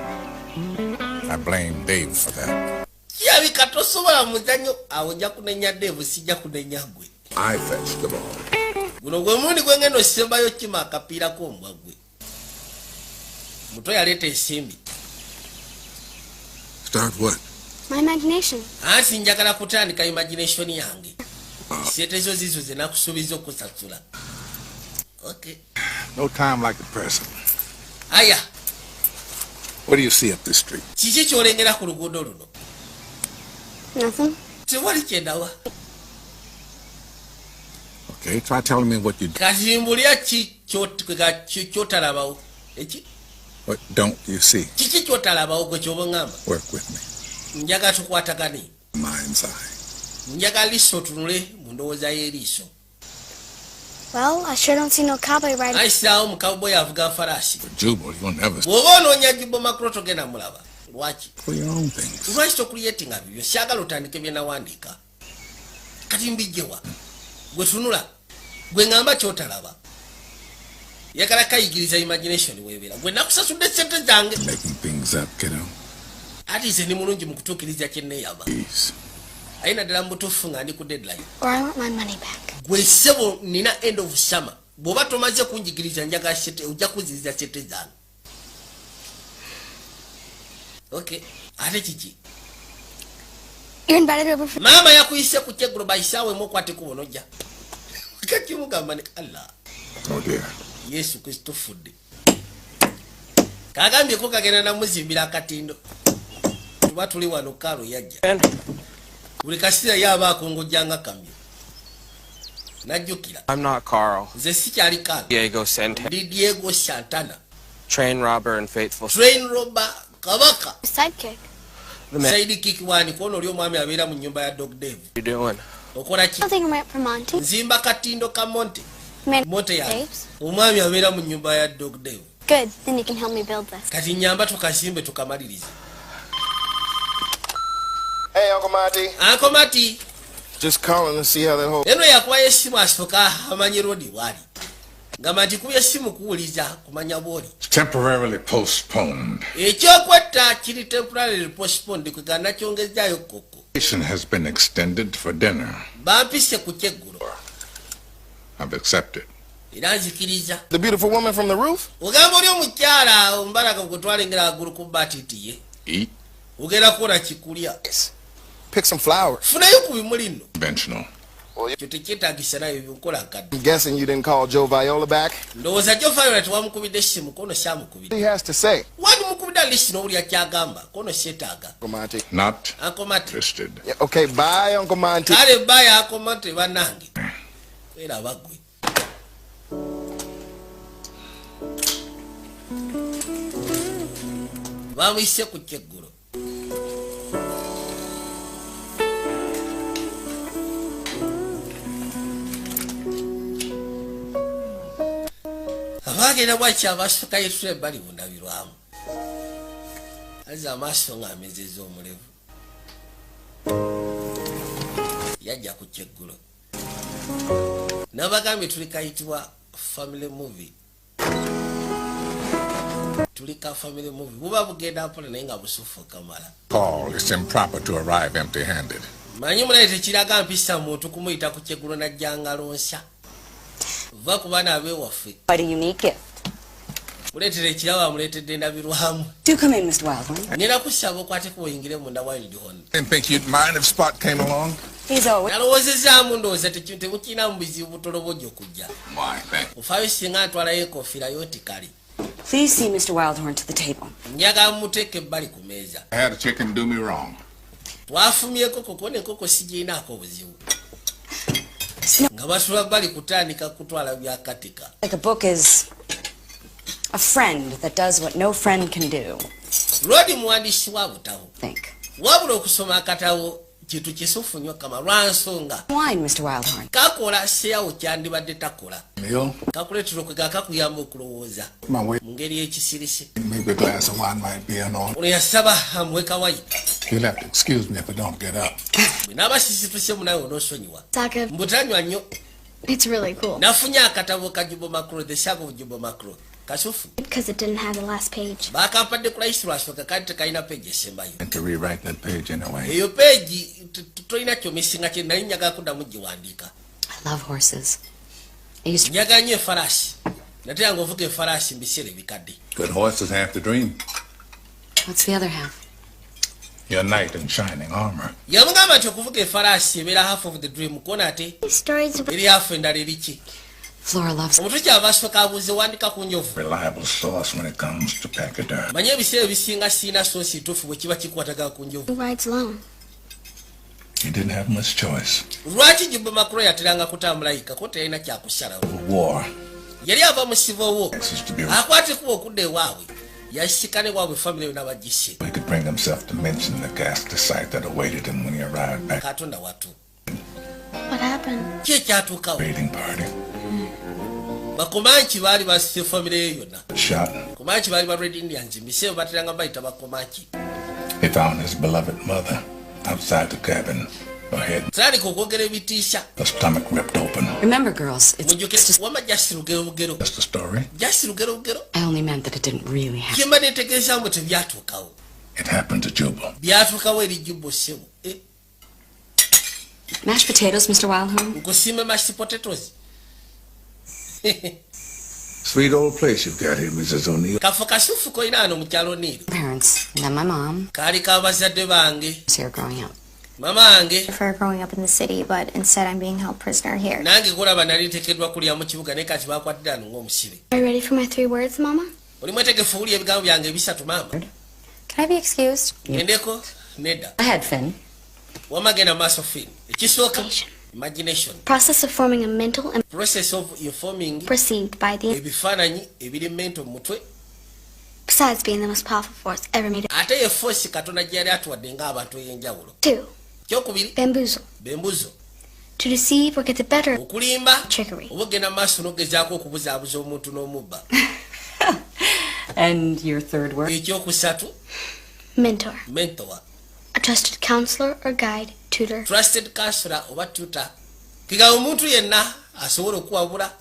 I blame Dave for that. Kirabika tosobola muzannyo awo ojja kunenya Dave sijja kunenya gwe. I fetched the ball. Guno gwe mulundi gwe ngenda osembayo kima akapiira k'ombwa gwe. Muto yaleeta ensimbi. Start what? My imagination. Anti njagala kutandika imagination yange. Sente zo zizo ze nakusuubiza okusasula. Okay. No time like the present. Aya, What do you see up this street? kiki ky'olengera ku luguudo luno? Nothing. Tewali kyendawa. Okay, try telling me what you do. Kati mbulira ki ky'otalabawo? Eki? What don't you see? Kiki ky'otalabawo gwe ky'oba ngamba? Work with me. Njagala tukwatagane. Mind's eye. Njagala liiso tunule mu ndowooza y'eriiso. Well, I sure don't see no cowboy riding. Ayisaawo mu cowboy avuga falaasi. For Jubal, you'll never Bw'oba onoonya Jubo Macron togenda mulaba. Lwaki? for your own things. Lwaki tokuliyetinga bibyo? Syagala otandike bye nawandiika. Kati mbijjewa. Gwe tunula. Gwe ngamba ky'otalaba. Yakala kayigiriza imagination weebeera. Gwe nakusasudde ssente zange. Making things up, kiddo. Ati nze ni mulungi mu kutuukiriza kye nneeyaba. Please. Aye naddala mu butuufu nga ndi ku deadline. Or I want my money back. Gwe ssebo nina end of summer. Bw'oba tomaze kunjigiriza njagala ssente ojja kuziriza ssente zange. Okay. Ate kiki? You're invited over for Maama yakuyise ku kyeggulo bayisaawe mu okwate kubonojja. Kakimugamba ne Allah. Oh dear. Yesu Kristo fudde. Kagambyeko kagenda namuzimbira akatindo. Tuba tuli wano Karo yajja. Buli kasira yaba akongojjanga kamyo. Najjukira. I'm not Carl. Nze sikyali Karo. Diego Santana. Ndi Diego Santana. Train robber and faithful. Train robber kabaka. sidekick. The man Sidekick wani kono oli omwami abeera mu nnyumba ya Dog Dave. you doing? Okola ki? Something right for Monty. Nzimba katindo ka Monte. Man, Monte ya. Dave's. Omwami abeera mu nnyumba ya Dog Dave. Good. Then you can help me build this. Kati nyamba tukazimbe tukamaliriza. Hey, Uncle Monty. Uncle Marty. Just calling to see how that whole... Eno yakuba yesimu asooka amanyi rodi wali. Ngamba nti kuba yesimu kuwuliza kumanya bwoli. Temporarily postponed. Ekyokwetta kiri temporarily postponed kwegana kyongezaayo koko. Has been extended for dinner. bampise ku kyeggulo I've accepted. era nzikiriza. The beautiful woman from the roof? Ogamba oli omukyala omubalaga gutwalengera waggulu ku batiti ye. Eat. Ogenda kukola kikulya. Pick some flowers. Funayo ku bimuli nno. Conventional. Kyo tekyetaagisa nayo byokola nkadde. I'm guessing you didn't call Joe Viola back? Ndowooza Joe Viola tewamukubidde essimu kono syamukubidde. He has to say. Wadi mukubidde alisi n'owulira kyagamba kono syetaaga. Uncle Monty. Not Uncle Monty. interested. Yeah, okay, bye, Uncle Monty. Kale baya Uncle Monty bannange. Era bagwe. Bamuyise ku kyeggulo. Abagenda bwaki abasooka yetula ebbali bundabirwamu. Azza amaaso ng'amezezza omulevu. Yajja ku kyeggulo. N'abagambye tuli kayitibwa family movie. Tulika family movie. Buba bugenda mpola naye nga busufu kamala. Paul, it's improper to arrive empty-handed. Manyi mulaye tekiraga mpisa muntu kumuyita ku kyeggulo najja ngalonsya. Va ku baana ab'ewaffe. Quite a unique gift. Kuleetera ekirabo amuleetedde ndabirwamu. Do come in, Mr. Wildhorn. Nina kusaba okwateko oyingire munda Wildhorn. Didn't think you'd mind if Spot came along? He's always... Nalowoozezaamu ndowooza temukinamu bizibu butolobojja okujja. Why, thank you. Ofaayo singa ntwalayo ekoofiira yotikali. Please see Mr. Wildhorn to the table. Njagala mmuteeke ebbali ku meeza. I had a chicken do me wrong. Twafumyeko koko n'enkoko sigirinaako obuzibu. Nga basula bbali kutandika kutwala byakatika. Like a book is a friend that does what no friend can do. Lwadi muwandiisi wa butabo. Think. Wabula okusoma akatabo kintu kisufu nnyo kama lwa nsonga. Wine, Mr. Wildhorn. Kakola seyawo kyandibadde takola. Meal? Kakuleetera okwega kakuyamba okulowooza. My way. Mu ngeri y'ekisirisi. Maybe a glass of wine might be in order. Ono yasaba amuweka wayini. You'll have to excuse me if I don't get up. Bwe naaba sisituse munawe onoosonyiwa. Saga, Mbutanywa nnyo. it's really cool. Nafunye akatabo ka Jumbo Macro, The Saga of Jumbo Macro. Kasufu. Because it didn't have the last page. Bakampadde ku layisi lwasooka kandi tekalina peegi esembayo. And to rewrite that page anyway. Eyo peegi tolina kyomisinga kye nali njagala kuddamu giwandiika. I love horses. I used to... Njagala nnyo efalaasi. Natera ng'ovuga efalaasi mu biseera ebikadde. Good horses half the dream. What's the other half? Your knight in shining armor. Yamugamba nti okuvuga efalaasi ebeera half of the dream koona ate Stories about eri hafu endala eriki. Flora loves... Omuntu kyava asooka abuuze wandika ku njovu. Reliable source when it comes to pachyderm. Manye ebiseera ebisinga siina soosi ntuufu bwe kiba kikwataga ku njovu. who rides alone. He didn't have much choice. Lwaki Jumbo Macro yateranga kutambula ko teyalina kyakusalawo. War. Yali ava mu civil war. Access to be Akwate kuba okudda ewaabwe. Yasikane waabwe family yonna bagisse. he could bring himself to mention the ghastly sight that awaited him when he arrived back at Katonda watu. What happened? Ki ekyatuukawo? the raiding party. Bakomanki baali basise family ye yonna. Shot. Komanki baali ba Red Indians. Miseewo bateranga bayita bakomanki. He found his beloved mother outside the cabin. Her head, Tandika okwogera ebitiisa. her stomach ripped open. Remember, girls, it's Mujjuke wama Jasi Lugero Lugero. That's the story. Jasi Lugero Lugero. I only meant that it didn't really happen. Kyemba neetegeeza mbu tebyatuukawo. It happened to Jubal. Byatuukawo eri Jumbo ssebo. Mashed potatoes, Mr. Wildhorn? Nkusiime mashed potatoes. Sweet old place you've got here, Mrs. O'Neill. Kafo kasufu koyina ano mu kyalo Niiru. Parents, and then my mom Kaali kabazadde bange. was here growing up. Mama wange. For growing up in the city, but instead I'm being held prisoner here. Nange kulaba nali nteekeddwa kulya mu kibuga naye kati baakwattira ano ng'omusibe. Are you ready for my 3 words, Mama? Oli mwetegefu owulya ebigambo byange ebisatu maama? Can I be excused? Gendeko? Nedda. I had Finn. Wama genda maaso Finn. Ekisooka? Imagination. Process of forming a mental and Process of informing perceived by the... ebifaananyi ebiri mento mu mutwe. Besides being the most powerful force ever made. Ate ye force Katonda gye yali atuwadde ng'abantu ey'enjawulo. 2. Kyokubiri. Bamboozle. Bembuzo. To deceive or get the better of Okulimba. trickery. Oba ogenda mu maaso n'ogezaako okubuzaabuza omuntu n'omubba. And your third word? Ekyokusatu. Mentor. Mentor. A trusted counselor or guide, tutor. Trusted counselor oba tutor. Kiga omuntu yenna asobola okuwabula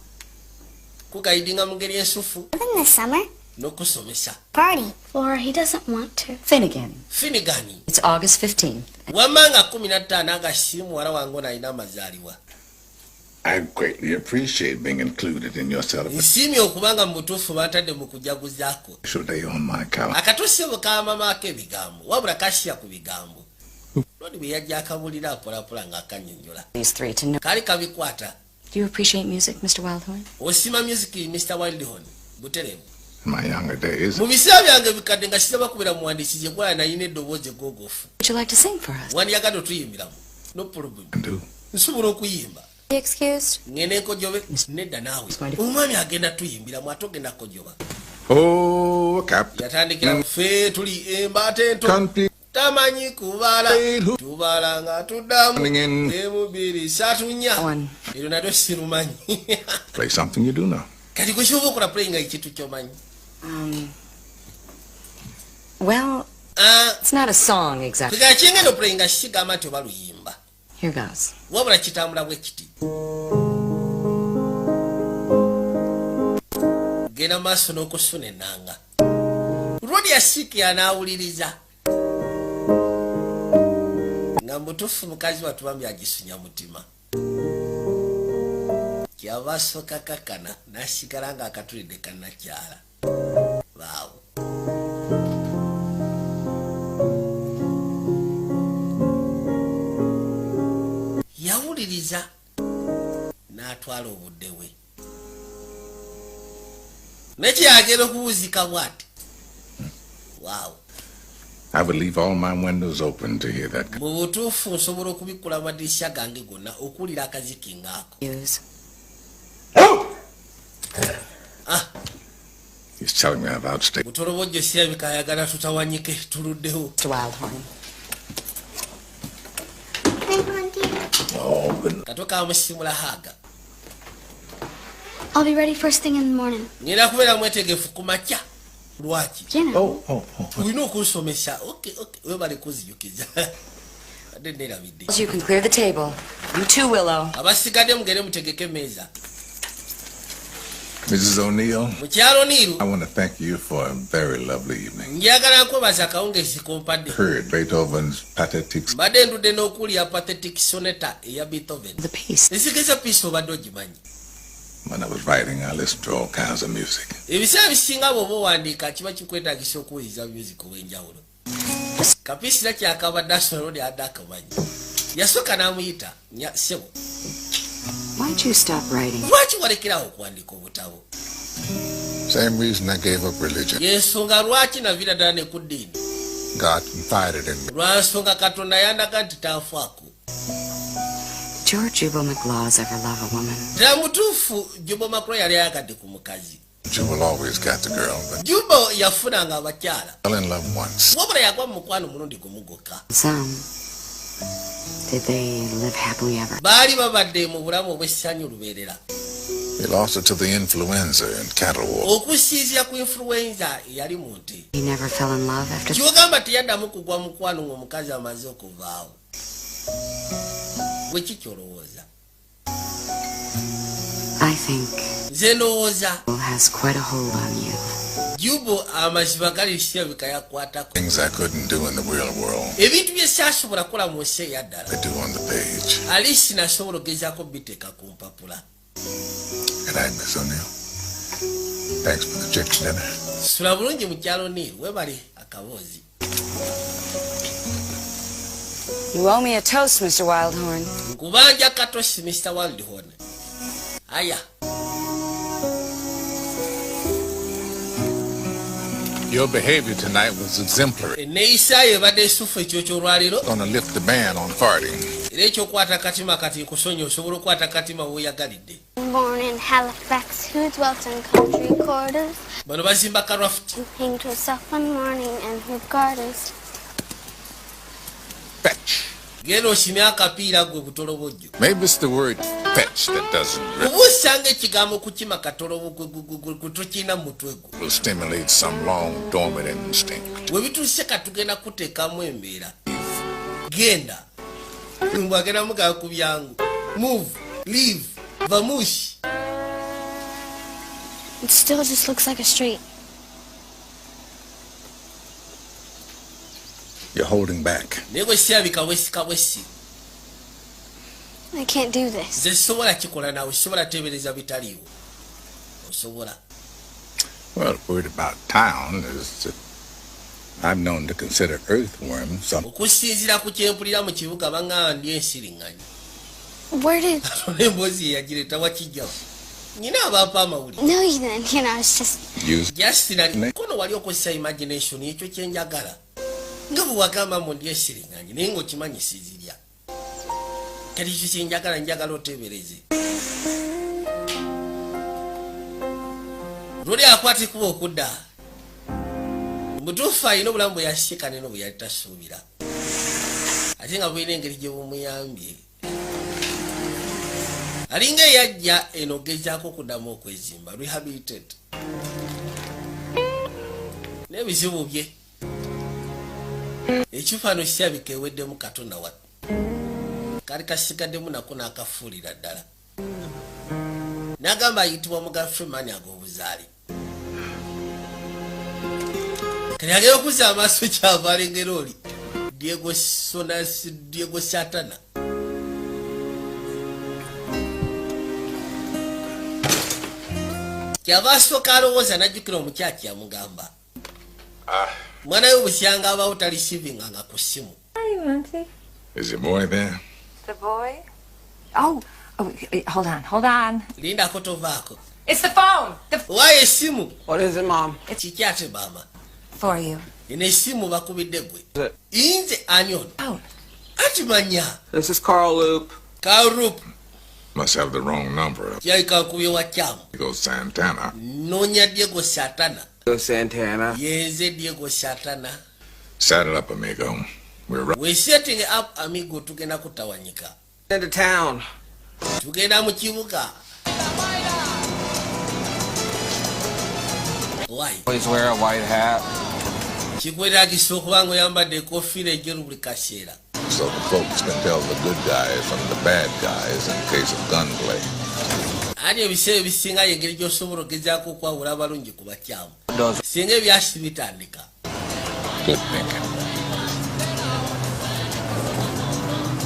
kugaidinga mu ngeri ensufu In the summer? n'okusomesa. Party. Or he doesn't want to. Finnegan. Finnegan. It's August 15th. wamanga 15 agasimu wala wangu na ina mazaliwa. I greatly appreciate being included in your celebration Nsimi okubanga mutufu batadde mu kujaguzako. day on my calendar. Akatosibo ka mama ake bigambo wabula kashya ku bigambo. Lodi bwe yajja akabulira apola nga akanyonyola. These three to know. Kali kabikwata. Do you appreciate music, Mr. Wildhorn? Osima music Mr. Wildhorn. Buteremu. In my younger days, Mu biseera byange bikadde nga sitaba kubira muwandiisi gye gwala nayina eddoboozi eggoogofu. Would you like to sing for us? Wandiyagala otuyimbiramu. No problem. I do. Nsobola okuyimba. Be excused. Ngene nkojobe nedda naawe. Omwami agenda tuyimbiramu ate ogenda kojoba. Oh, Captain. Yatandikira ffe tuli embaata ento. Country Tamanyi kubala. Tubala nga tuddamu. running in. Emubiri satu nnya. One. Ero naddo sirumanyi. Play something you do know. Kati gwe kyoba okola play nga ekintu kyomanyi. Well, it's not a song exactly. Kika kyengenda play nga kigamba nti oba luyimba. Here goes. Wabula kitambula bwe kiti. Genda maaso n'okusuna ennanga. Rodi yasiiki anaawuliriza. Nga mutufu mukazi watubambi agisunya mutima. Kyava asooka kakana n'asigala nga akatulidde kannakyala. Waawo. Yawuliriza n'atwala obudde bwe. Nekyagera okuwuzika bw'ati. Waawo. I would leave all my windows open to hear that. Mu butuufu nsobola okubikkula amadirisha gange gonna okuwulira akaziki ng'ako. Use. He's telling me I've outstayed. Mutolobojjo sirabika ayagala tutawanyike tuluddewo. Mr. Wildhorn. Oh, but Kato kamusimula Haga. I'll be ready first thing in the morning. Ngenda kubeera mwetegefu ku makya. Lwaki? Dinner. Olina okunsomesa. Okay. Webale kuzijukiza. Ade neerabidde. You can clear the table. You too, Willow. Abasigadde mugende mutegeke emmeeza. Mrs. O'Neill, Mukyalo Niiru. I want to thank you for a very lovely evening. Njagala nkwebaza akawungeezi kompadde. Heard Beethoven's Pathetic. Mbadde ndudde n'okuwulira Pathetic Sonata eya Beethoven. The piece. Ensigeza piisi obadde ogimanyi. When I was writing, I listened to all kinds of music. Ebiseera bisinga bw'oba owandiika kiba kikwetaagisa okuwuliriza music ow'enjawulo. Kapiisi nakyakabadde asomero lya adde akamanyi. Yasooka n'amuyita ssebo. Why'd you stop writing? Lwaki walekerawo okuwandiika obutabo? Same reason I gave up religion. Y'ensonga lwaki naviira ddala ne ku ddiini. God confided in me. Lwa nsonga Katonda yandaga nti tanfaako. George Jubal McLaws ever love a woman? Ddala mutuufu Jubal McLaws yali ayagadde ku mukazi. Jubal always got the girl, but Jubal yafunanga abakyala. fell in love once. Wabula yagwa mu mukwano mulundi gumu gwokka. Some. Did they live happily ever? Baali babadde mu bulamu obw'essanyu lubeerera. He lost it to the influenza and cattle war. Okusinziira ku influenza eyali mu nte. He never fell in love after. Kyogamba teyaddamu kugwa mukwano ng'omukazi amaze okuvaawo. Bwe kikyolowooza. I think Nze ndowooza Jubal has quite a hold on you. Jubal amaziba gali sirabika yakwatako. Things I couldn't do in the real world, Ebintu bye saasobola kukola mu nsi eyaddala. I do on the page. Aliisi nasobola ogezaako biteeka ku mpapula. Good night, Miss O'Neill. Thanks for the chicken dinner. Sula bulungi mukyalo Niiru webale akaboozi. You owe me a toast, Mr. Wildhorn. Nkubanja katosi Mr. Wildhorn. Aya. Your behavior tonight was exemplary. Enneeyisa yo ebadde essufu ekyokyo olwaleero. Gonna lift the ban on farting. Era ekyokwata katima kati nkusonya osobola okwata katima w'oyagalidde. Born in Halifax, who dwelt in country quarters, Bano bazimba Craft. came to herself one morning and her gardens. Fetch. Genda osimye akapiira gwe butolobojjo. Maybe it's the word fetch that doesn't Oba osanga ekigambo kukima katolobo gwe tokirina mu mutwe gwo. will stimulate some long dormant instinct. Bwe bituuse katugenda kuteekamu embeera. Genda. Mbwagenda mugaba ku byangu. Move. Leave. Vamush. It still just looks like a street. You're holding back. Nego siabika wesi. I can't do this. Ze sobola kikola nawe sobola tebereza bitaliwo. Sobola. Well, the word about town is that I'm known to consider earthworms some. Okusinzira ku kyempulira mu kibuga banga ndi ensiriŋŋanyi. Where did... Embozi yagireta wakijjawo. Nyina abapa amawulire. No, you didn't. You know, it's just... Just kono wali okozesa imagination ekyo kyenjagala. Nga bwe wagamba mu ndi ensiriŋŋanyi naye ng'okimanyi sizirya. Kati ekyo kyenjagala njagala otebereze. Luli akwate kuba okudda. Mutuufu alina obulamu bwe yasika neno bwe yali tasuubira. Ate nga bulina engeri gye bumuyambye. Alinga eyajja eno gezaako okuddamu okwezimba. Rehabilitate. N'ebizibu bye. Ekifaano kirabika eweddemu Katonda wa. Kali kasigaddemu nako n'akafuulira ddala. N'agamba ayitibwa Morgan Freeman ag'obuzaali. Kali agera okuzza amaaso kyava alengera oli. Diego Satana. Kyava asooka alowooza n'ajjukira omukyaki yamugamba. Mwana we busyanga abawo talisivinganga ku ssimu. Is your boy there? The boy? Oh, hold on. Linda kotovaako. It's the phone. Why essimu? What is it, Mom? Kikyate maama. For you. Eno essimu bakubidde gwe. Inze Anion. Oh. Ati manya. This is Carl Loop. Carl Loop. Must have the wrong number. Yalika nkubye wa kyamu. Diego Santana. Noonya Diego Satana. Diego Santana. Yenze Diego Satana. Saddle up, amigo. We're setting up, amigo, tugenda kutawanyika. Into town. Tugenda mu kibuga. Why? Always wear a white hat. Kikwetagisa okuba ng'oyambadde ekkofiira enjeru buli kaseera. So the folks can tell the good guys from the bad guys in case of gunplay. Ati ebiseera ebisinga y'engeri gy'osobola ogezaako okwawula abalungi ku bakyamu. Singa ebyasi bitandika. Good thinking.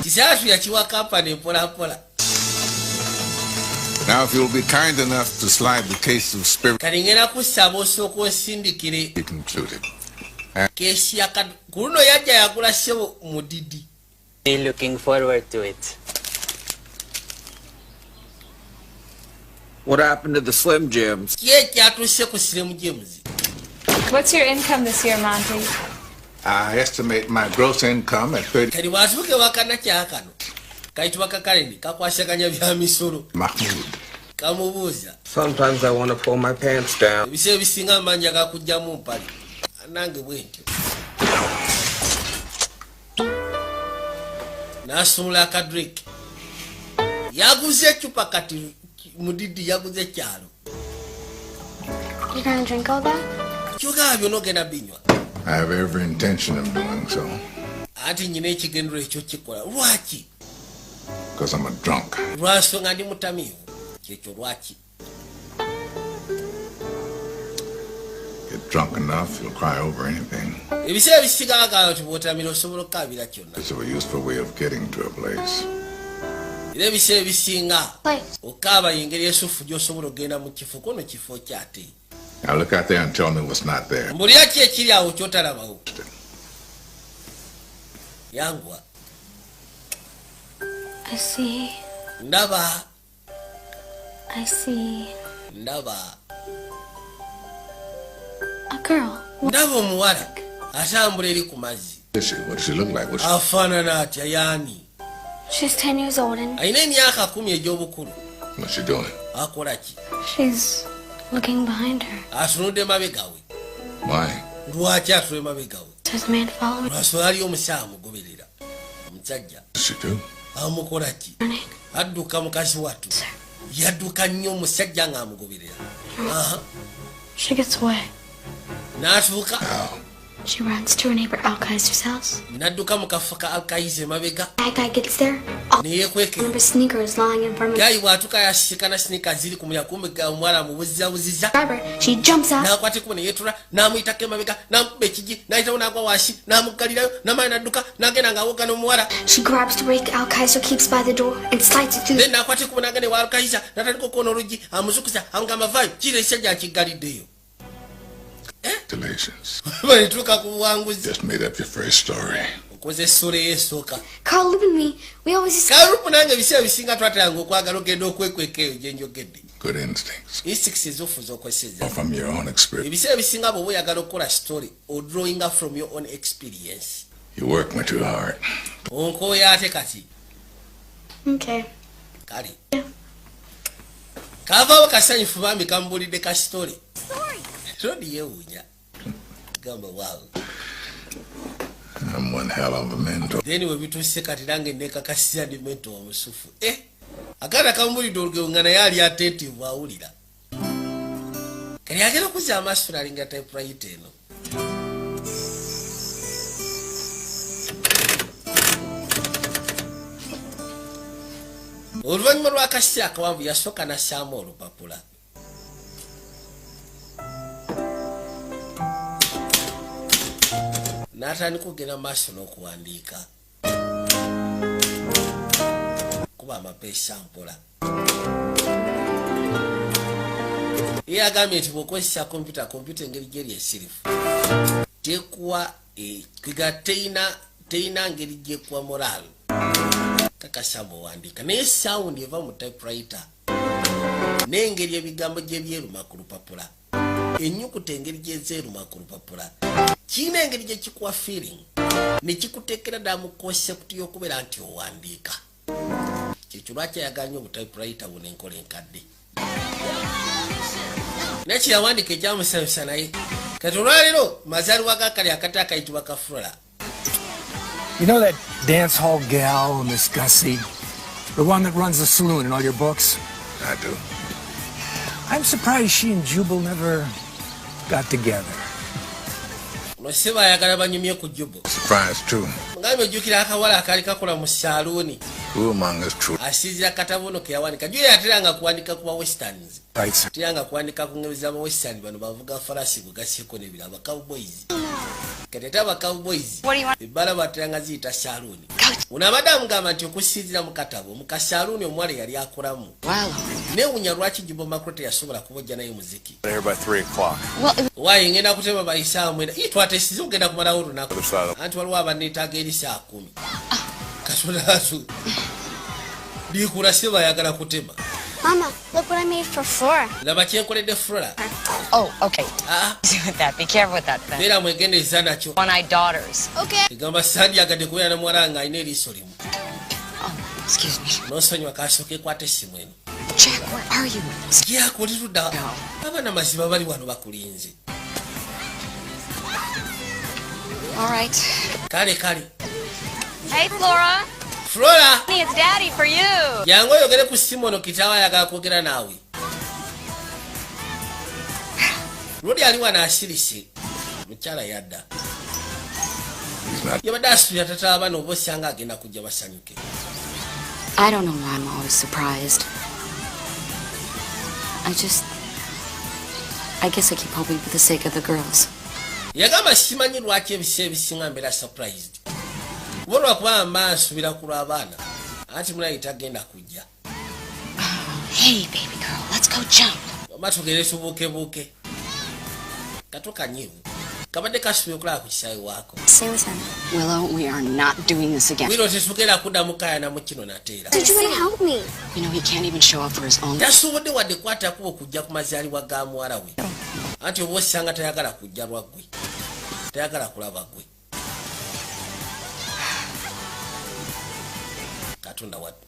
Kiseera tuyakiwa kampani mpola. Now, if you'll be kind enough to slide the case of spirit, Kati ngenda kusaba osooka osindikire be concluded. keesi ya ku luno yajja yagula ssebo mudidi. Looking forward to it. What happened to the Slim Jims? Ki ekyatuuse ku Slim Jims? What's your income this year, Monty? I estimate my gross income at 30. Kati bw'atuuka ewakanakyala kano kayitibwa kakaleni kakwasaganya bya misolo. Mahmoud. Kamubuuza. Sometimes I want to pull my pants down. Ebiseera ebisinga amanja gakugjamu mpale. Nange bwentyo. N'asumula akadrink. Yaguze ecupa kati mudidi yaguze kyalo. You gonna drink all that? Kyogaba byonna ogenda binywa. I have every intention of doing so. Ati nyina ekigendero ekyo kikola. Lwaki? Because I'm a drunk. Lwansonga ndi mutamiivu. Kyekyo lwaki? Get drunk enough, you'll cry over anything. Ebiseera ebisinga bagamba nti bw'otamira osobola okukaabira kyonna. It's a useful way of getting to a place. Era ebiseera ebisinga okaaba y'engeri ensufu gy'osobola okgenda mu kifo kono kifo kyate. Now look out there and tell me what's not there. Mbulira ki ekiri awo ky'otalabawo? Yanguwa. I see. Ndaba. Ndaba a girl. Ndaba omuwala atambula eri ku mazzi. What does she look like? Afaanana atya yaani? She's 10 years old and Alina emyaka 10 egy'obukulu. What's she doing? Akola ki? she's looking behind her. Atunudde mabega we. Why? Lwaki atunudde mabega we? There's a man following Lwasoola aliyo omusawo amugoberera. Omusajja. What's she do? Amukola ki? Adduka mukazi wattu. Yadduka nnyo omusajja ng'amugoberera. She gets away. N'atuuka. She runs to her neighbor Al Kaiser's house. Nadduka mu kafo ka Al-Kaiser mabega. That guy gets there. All Neyekweke. sneakers lying in front of Gayi bwatuka yashikana sneakers ziri ku mulyango kumbe omwala mubuziza. She jumps out. Nakwate ku ne yetura namuyitako emabega namukuba ekigi n'ayitawo n'agwa wansi n'amuggalirayo n'amaanyi n'adduka n'agenda ng'awoga n'omuwala. She grabs the rake Al Kaiser keeps by the door and slides it through. Then n'akwate ku n'agenda ewa Al-Kaiser n'atandika okwonoona oluggi amuzukuza amugamba vaayo kiri ekisajja nkiggaliddeyo. Congratulations. Just made up your first story. Carl, live with me. We always Good instincts. Or from your own experience. Or drawing up from your own experience. You work me too hard. Okay. Kali. Kava wakasanyi fubami kambulide ka story. Rodi yewunya. Gamba wow. I'm one hell of a mentor. Then we bituse kati nange neka kasiya di mentor wa musufu. Akana kambulide olugewungana yali attentive awulira. Kali agera kuza amaso nalinga typewriter eno. Oluvannyuma lw'akasiti akawanvu yasooka n'assaamu olupapula. N'atandika okugenda maaso n'okuwandiika. Kuba amapeesa mpola. Ye agambye nti bw'okozesa kompyuta engeri gy'eri esirifu. Tekuwa kwiga teyina ngeri gy'ekuwa moral. Kakasamba owandiika naye sound eva mu typewriter n'engeri ebigambo gye byeruma ku lupapula ennyukuta engeri gyezeeruma ku lupapula kiina engeri gye kikuwa feeling ne kikuteekera ddala mu concept y'okubeera nti owandiika kyekyo lwaki ayagala nnyo obutypewriter buno enkola enkadde naye kyeyawandiika ekyamusanyusa naye kati olwaleero mazaalibwa gakali akati akayitibwa kafulala. You know that dance hall gal, Miss Gussie? The one that runs the saloon in all your books? I do. I'm surprised she and Jubal never got together. Surprised too. Who among us true? Asizira katabono ke yawanika. Juu yatiranga kuandika kuba westerns. Right, sir. Tiranga kuandika kungeza ba western bano bavuga farasi kugasiko ne bilaba cowboys. Keteta ba cowboys. Ibala batiranga zita saluni. Una madamu gamba nti okusizira mu katabo mu kasaluni omwale yali akolamu. Wow. Ne unya lwaki Jumbo Makrete yasobola kubojja naye muziki. There by 3 o'clock. Why ngenda kutema ba isaa mwenda. Itwate sizo ngenda kumala uru nako. Anti waliwo abaneetaga eri saa 10. Kasulasu. Dikura siba yagala kutema. Mama, look what I made for Flora. Laba kyenkoledde Flora. Oh, okay. With that, be careful with that thing. Beera mwegendeza nakyo. One-eyed daughters. Okay. Egamba Sandy agadde kubeera na muwala nga alina eriiso limu. Oh, excuse me. N'osonyiwa kasooka ekwata essimu eno. Jack, where are you? Sikyako oli ludda. Abaana mazima bali wano bakulinze. All right. Kale. Hey, Flora. Flora! It's Daddy for you. Jangu oyogere ku ssimu ono kitaawa ayagala kwogera naawe. Lodi ali wano asirise. Mukyala yadda. Yabadde asubira tata abaana oba osanga agenda kujja basanyuke. I don't know why I'm always surprised. I guess I keep hoping for the sake of the girls. Yagamba simanyi lwaki ebiseera ebisinga mbeera surprised. Wolwa kuba mba nsubira ku lw'abaana. Anti mulayi tagenda kujja. Hey, baby girl, let's go jump. Oba tugere tubuukebuuke. Kato kanyivu. Kabadde kasubira okulaba ku kisaawe waako. Stay with him. Willow, we are not doing this again. Wiro tetugenda kuddamu kaayanamu kino nateera. Did you want to help me? You know, he can't even show up for his own. Tasobodde wadde kwatakuba okujja ku mazaalibwa ga muwala we. Anti oba osanga tayagala kujja lwaggwe. Tayagala kulaba ggwe. Katonda wadde.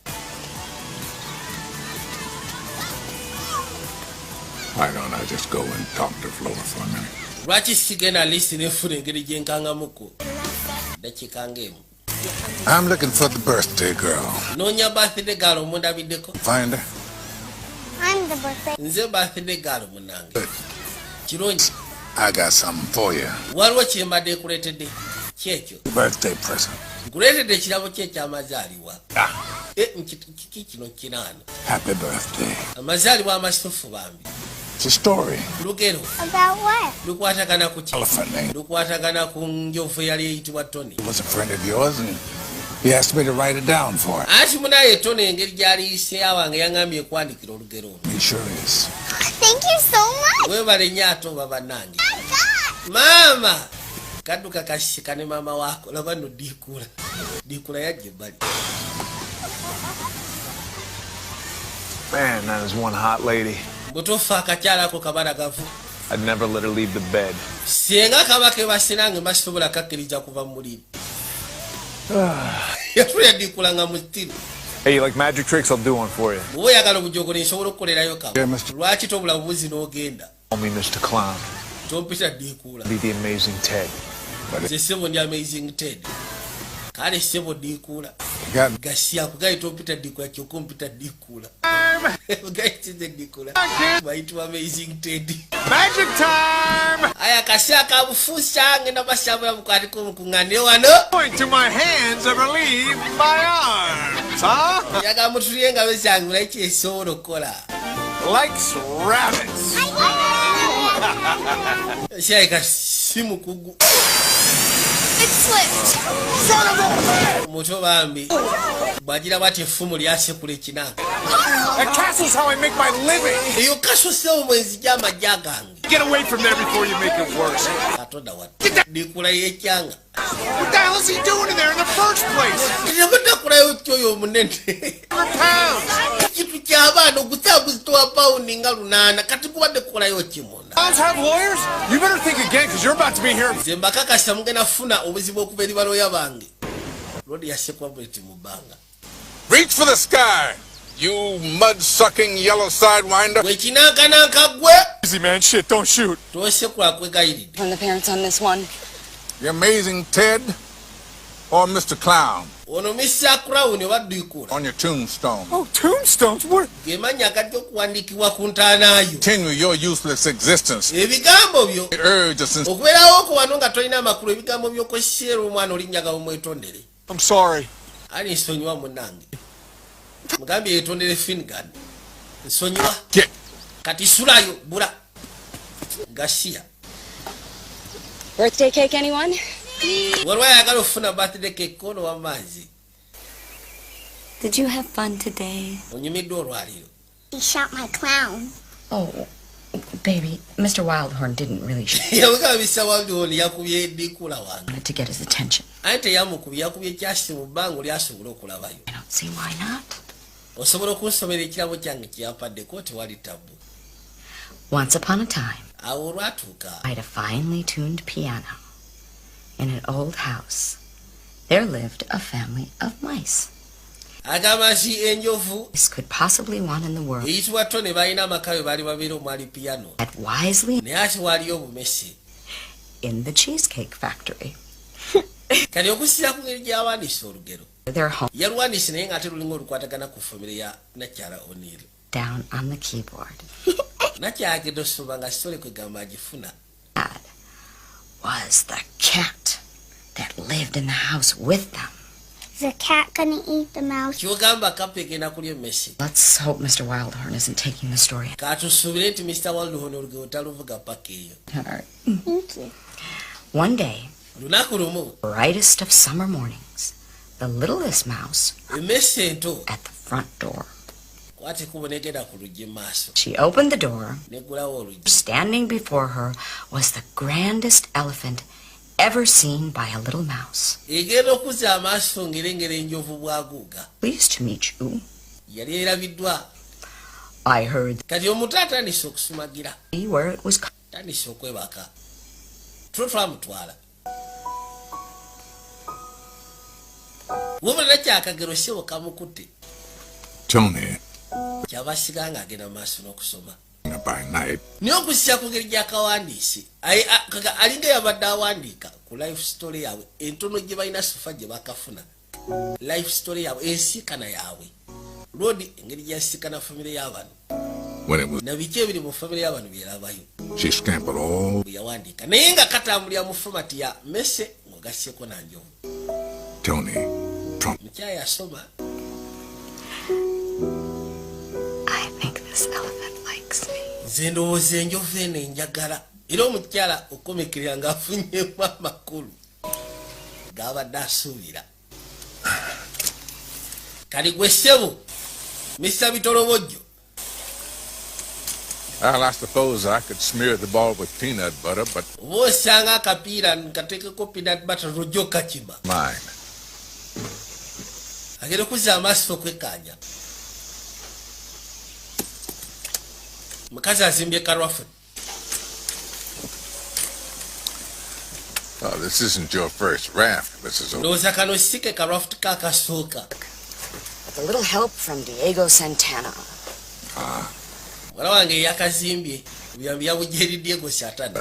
Why don't I just go and talk to Flora for a minute? Lwaki sigenda lisi nefuna engeri gyenkangamuko. Dakiika ng'emu. I'm looking for the birthday girl. Noonya birthday girl omundabiddeko. Find her? I'm the birthday. Nze birthday girl munange. Kirungi. I got something for you. Waliwo kyembadde kuleetedde kyekyo. Birthday present. Nkuleetedde ekirabo kye ekyamazaalibwa. Kiki kino kinaano. Happy birthday. Amazaalibwa amasufu bambi. It's a story. Lugero. About what? Lukwatagana ku ki? Elephant name. Lukwatagana ku njovu eyali eyitibwa Tony. He was a friend of yours and he asked me to write it down for him. Anti munaye Tony engeri gy'aliyise awange yaŋŋambye kwandikira olugero. He sure is. Thank you so much. Weebale nnyo ate oba bannange. Maama! Kadduka kasika ne maama waako laba nno Diikula. Diikula yajja ebbali. Man, that is one hot lady. Butuufu akakyala ako kabalagavu. I'd never let her leave the bed. Singa kaba kebase nange basobola kakkiriza kuva mu muliro. Yatulya Diikula nga mutiru. Hey, you like magic tricks? I'll do one for you. Bwe oyagala obujogole nsobola okukolerayo kamu. Yeah, Mr. Lwaki tobula bubuzi n'ogenda? Call me Mr. Clown. Tompita Diikula. Be the amazing Ted. Nze ssebo ndi amazing Ted. Kale ssebo Diikula. Got Gasiya kugayita ompita Diikula kyokka ompita Diikula. Gayitize Diikula. Bayitibwa amazing Ted. Magic time! Aya kasya kabufuusa ngenda basabula mukwatiko omukuŋŋaane wano. Point to my hands and relieve my arms, huh? Yaga mutulye engalo zange mulayi kyesobola okukola. Likes rabbits. Kyayika si mukugu. It slipped. Muto bambi. Bwagira bwati effumu lyasekula ekinanga. That castle's how I make my living. Eyo kasose omwenzi gy'amagye gange. Get away from there before you make it worse. Katonda wati. Diikula y'ekyanga. What the hell is he doing in there in the first place? Tebaddakulayo kyoyo omunene. Pounds. Ekintu ky'abaana ogusaaguzitowa pawundi nga 8 kati kubadde kukolayo kimona. Pounds have lawyers? You better think again because you're about to be here. Nze mbakakasa mugenda funa obuzibu okuva eri balooya bange. Lodi yasekwa bweti mu bbanga. reach for the sky, you mud-sucking yellow sidewinder. Gwe kinankananka gwe. Easy, man. Shit, don't shoot. Tosekula kwegayiridde. From the parents on this one. The amazing Ted or Mr. Clown Ono Mr. Crown oba Diikula. on your tombstone. Oh, tombstones? What? Ge mannya agadde okuwandiikibwa ku ntaanaayo. Continue your useless existence. Ebigambo byo. The urge of sincerity. Okubeerawo ko wano nga tolina amakulu ebigambo by'okosseera omwana olinnyaga mumwetondere. I'm sorry. Ali nsonyiwa munnange. Mugambye yeetondere Finnegan. Nsonyiwa. Get. Kati sulayo bula. Gasiya. Birthday cake, anyone? Waliwo ayagala okufuna birthday cake kono w'amazzi. Did you have fun today? Onyumiddwa olwaliro. He shot my clown. Oh, baby, Mr. Wildhorn didn't really shoot Yabugamba Mr. Wildhorn yakubye Diikula wange. to get his attention. Ate teyamukubye yakubye ekyasi mu bbanga oli asobola okulabayo. I don't see why not. Osobola okunsomera ekirabo kyange kye yampaddeko tewali tabu. Once upon a time, Awo olwatuuka. I had a finely tuned piano. In an old house, there lived a family of mice. Agamba nti enjovu This could possibly one in the world eyitibwa Tone balina amaka we baali babeera omwali piano. that wisely Naye ate waliyo obumesi. in the Cheesecake Factory. Kati okusinziira ku ngeri gy'awandiisa olugero. Their home Yaluwandiise naye ng'ate lulinga olukwatagana ku famire ya Nakyala O'Neill. down on the keyboard. Nakyagenda osoma nga sitole kwegamba agifuna. That was the cat that lived in the house with them. Is the cat gonna eat the mouse? Kyogamba kapa egenda kulya emmesi. Let's hope Mr. Wildhorn isn't taking the story. Katusuubire nti Mr. Wildhorn olugero taluvuga paka eyo. All right. Thank you. One day, Lunaku lumu brightest of summer mornings, the littlest mouse emmesi ento at the front door. kwate kubonekera ku luggi maaso. She opened the door. Neggulawo oluggi. Standing before her was the grandest elephant ever seen by a little mouse. Egenda okuzza amaaso ng'erengera enjovu bwaguuga. Pleased to meet you. Yali erabiddwa. I heard Kati omuntu atandise okusumagira. where it was coming. Tandise okwebaka. Tulo twamutwala. Wabula kyakagero ssebo kamukutte. Tony, Kyabasiga ng'agenda mu maaso n'okusoma. by night. Naye okussya ku ngeri gy'akawandiise. Alinga yabadde awandiika ku life story yaabwe. Entono gye balina sofa gye bakafuna. Life story yaabwe. Ensiikana yaabwe. Lodi engeri gy'ensiikana famire y'abantu. When it was, nabiki ebiri mu family y'abantu byerabayo she scampered all. yawandiika naye nga katambulira mu format ya mese ng'ogasseko nanjovu. Tony Trump. Mukyala yasoma. I think this elephant likes me. Nze ndowooza enjovu eno enjagala. Era omukyala okomekera ng'afunyeemu amakulu g'abadde asuubira. Kali gwe ssebo Mr. Bitolobojjo. Well, I suppose I could smear the ball with peanut butter, but oba osanga akapiira nkateekeko peanut butter lwojja okakima. mine. Agenda okuzza amaaso okwekkaanya. Mukazi azimbye karwafu. Oh, this isn't your first raft, Mrs. O. Ndowooza kano sike karwafu kakasooka. With a little help from Diego Santana. Mwana wange yakazimbye buyambi yabujjeri Diego Santana.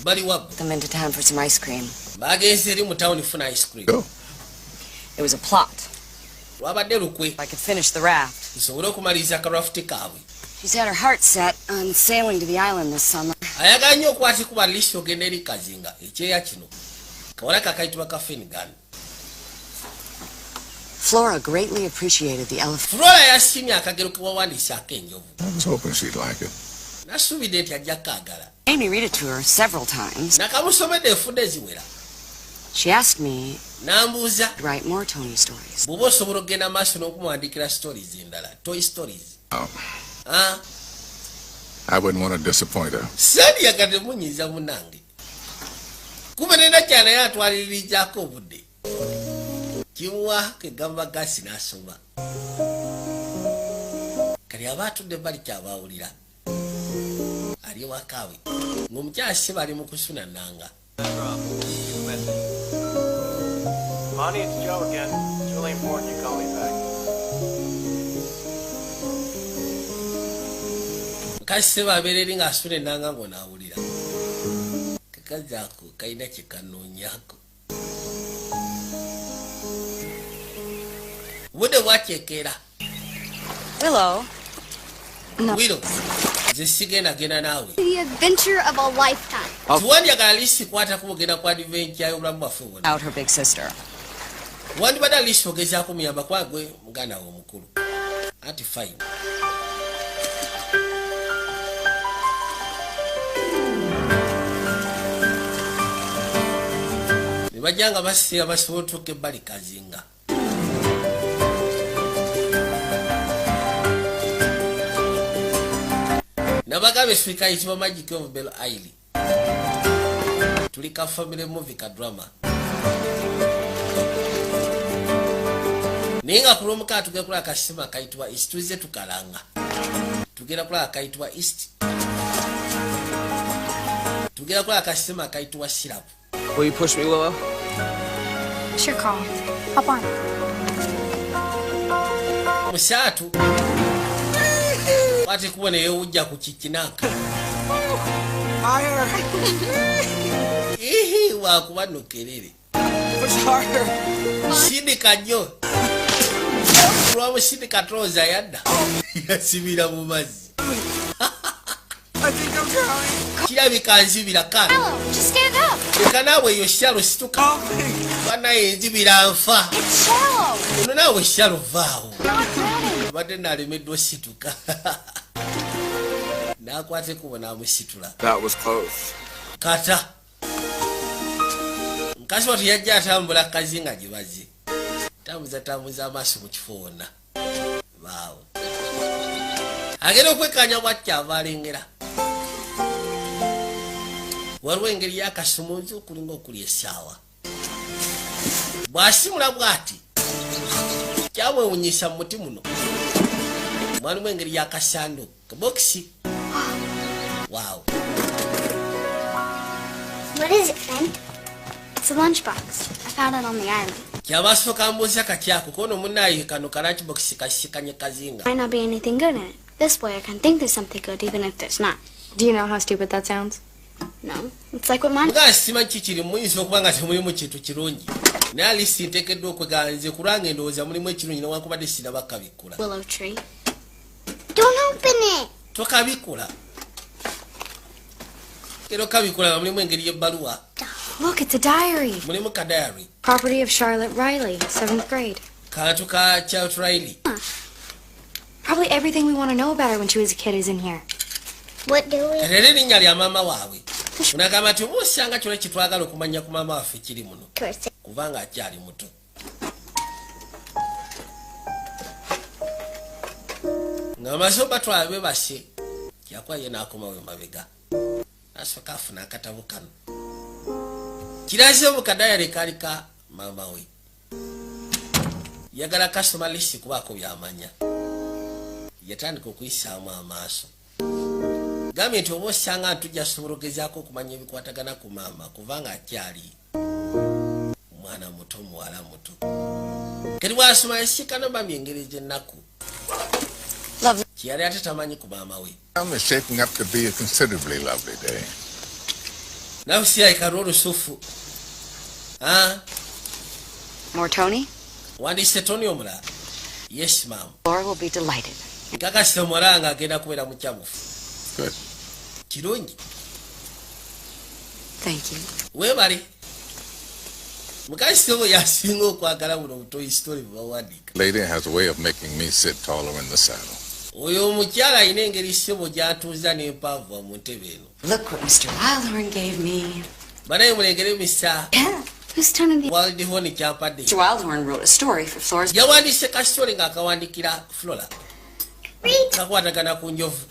Bali wabbo. Them into town for some ice cream. Bagenze eri mu town funa ice cream. It was a plot. Lwabadde lukwe. I could finish the raft. Nsobole okumaliriza karwafuti kaabwe. She's had her heart set on sailing to the island this summer. Ayagala nnyo okukwatikuba liisi ogenda eri Kazinga ekyeya kino. Kawala kakayitibwa ka Finnegan. Flora greatly appreciated the elephant. Flora yasimye akagero ke wawandiisaako enjovu. I was hoping she'd like it. Nasuubidde nti ajja kaagala. Made me read it to her several times. Nakamusomedde enfunda eziwera. She asked me Nambuuza to write more Tony stories. bw'oba osobola okgenda maaso n'okumuwandiikira stories endala. Toy stories. I wouldn't want to disappoint her. Sandyaga temunyiiza munange. Kuba nena kyana yatwaliririjjaako obudde. Kimuwa kegamba gasi n'asoma. Kali aba atudde bali kyabawulira. Ali wakaawe. Ng'omukyala Siba ali mu kusuna nnanga. Monty, it's Joe again. It's really important you call me back. Mukazi Siba abeera eri ng'asuna ennanga ng'onaawulira. Kakazi ako kalina kye kanoonyaako. Obudde bwakyekera. Willow. Willow. Nze sigenda genda naawe. The adventure of a lifetime. Tuwandyagala liisi kwatako bugenda ku adventure y'obulamu bwaffe bwonna. Out her big sister. Wandibadde liisi ogezaako muyamba kwagwe muganda we omukulu. Anti fine. Ne bajja nga basiira basobola otuuka ebbali Kazinga. Nabagamba eswika ayitibwa Magic of Belle Isle. Tuli ka family movie ka drama. Naye nga ku lw'omukaaga tugenda kulaba akasima akayitibwa East. Tuzze tukalanga. Tugenda kulaba akayitibwa East. Tugenda kulaba akasima akayitibwa Syrup. Will you push me, Willow? Sure, Carl. Hop on. Musaatu. Wati kubona yeewujja ku kikinaka. Ihi wakuba nokerere. Sindika nnyo. Lwamu sindika trooza yadda. Yasibira mu mazzi. Kirabika nzibira kana. Hello, just stand up. Leka naawe yo shallow situka. Banaye nzibira nfa. It's shallow. Ono naawe shallow vaawo. Not ready. Badde nalemeddwa situka. Nakwate kubona amusitula. That was close. Kata. Mkazi watu yajja atambula Kazinga gye bazze. Tambuza amaaso mu kifo wonna. Waawo. Agenda okwekkaanya bw'atya abalengera. Waliwo engeri y'akasumuuzi okulinga okuli essaawa. Bw'asimula bw'ati. Kyamwewunyisa mu muti muno. Mwalimu engeri y'akasanduku. Kabokisi. Wow. What is it, friend? It's a lunchbox. I found it on the island. Kyamaaso kambuuza kakyako kono munaaye kano ka lunchbox kasikanye Kazinga. Might not be anything good in it. This way I can think there's something good even if there's not. Do you know how stupid that sounds? No, it's like what mine. Nga simanyi kikiri muyinza okuba nga temulimu kintu kirungi. Naye Alice nteekeddwa okweganze kulanga endowooza mulimu ekirungi newankubadde sinaba kabikkula. Willow tree. Don't open it. tokabikula kero kabikula mulimu engeri y'ebbaluwa. Look, it's a diary. Mulimu ka diary. Property of Charlotte Riley, 7th grade. Kantu ka Charlotte Riley. Probably everything we want to know about her when she was a kid is in here. What do we? Erere linnya lya maama waabwe. Unagamba nti oba osanga kyona kitwagala okumanya ku maama waffe kiri muno. Kubanga akyali muto. Ng'amaze obatwala bebase yakuba ye n'akomawo emabega. Asooka afuna akatabo kano. Kiraze mu kadayari kaali ka maama we. Yagala customer list kubaako byamanya. Yatandika okuyisaamu amaaso. Gambye nti oba osanga ntujja sobola ogezaako okumanya ebikwatagana ku maama kubanga akyali mwana muto muwala muto. Kati bw'asoma yasiikana bambi engeri gy'ennaku. Kiyali ate tamanyi ku maama we. It's shaping up to be a considerably lovely day. Nawe siyayikala olusufu. More Tony? Wandiise Tony omulala? Yes, ma'am. Laura will be delighted. Kakasita omuwala nga agenda kubeera mukyamufu. Good. Kirungi. Thank you. Weebale. Mukazi we yasinga okwagala buno butoyi story bwebawandiika. Lady has a way of making me sit taller in the saddle. Oyo omukyala alina engeri ssebo gy'antuuza n'empaavu mu ntebe eno. Look what Mr. Wildhorn gave me. Banaye mulengere Mr. Who's turning the... Wildhorn kyampadde. Mr. Wildhorn wrote a story for Flora's... Yawandiise ka story ng'akawandikira Flora. Kakwatagana ku njovu.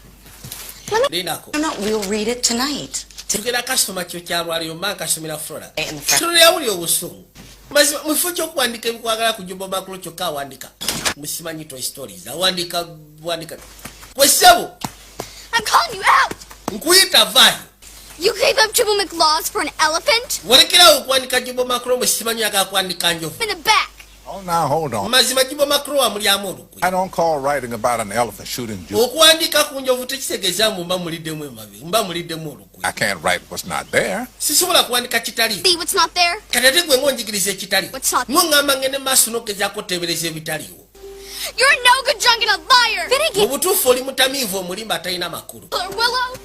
Linako. No, we'll read it tonight. Tugenda kasoma kyo kyalwaliro mma kasomera Flora. Flora yawulira obusungu. Mazima mufo ky'okuwandika ebikwagala ku Jumbo Makulu kyokka awandika. Musimanyi Toy Stories. Awandika. Kwesabo. I'm calling you out! Nkuyita vaayo. You gave up Jibble McLaws for an elephant? Walekerawo okuwandika Jumbo Makulu musimanyi akakwandika njovu. In the back. Oh, now hold on. Mazima Jumbo Makulu amulyamu olukwe. I don't call writing about an elephant shooting Jew. Okuwandika ku njovu tekitegeeza mba muliddemu emabe. Mba muliddemu olukwe. I can't write what's not there. Sisobola kuwandika kitali. See what's not there? Kati ate gwe ng'onjigiriza ekitali. What's not there? Ng'ongamba ngende maaso n'ogezaako oteebereza ebitaliwo. You're a no-good drunk and a liar! Mu butuufu oli mutamiivu omulimba atalina makulu. Willow?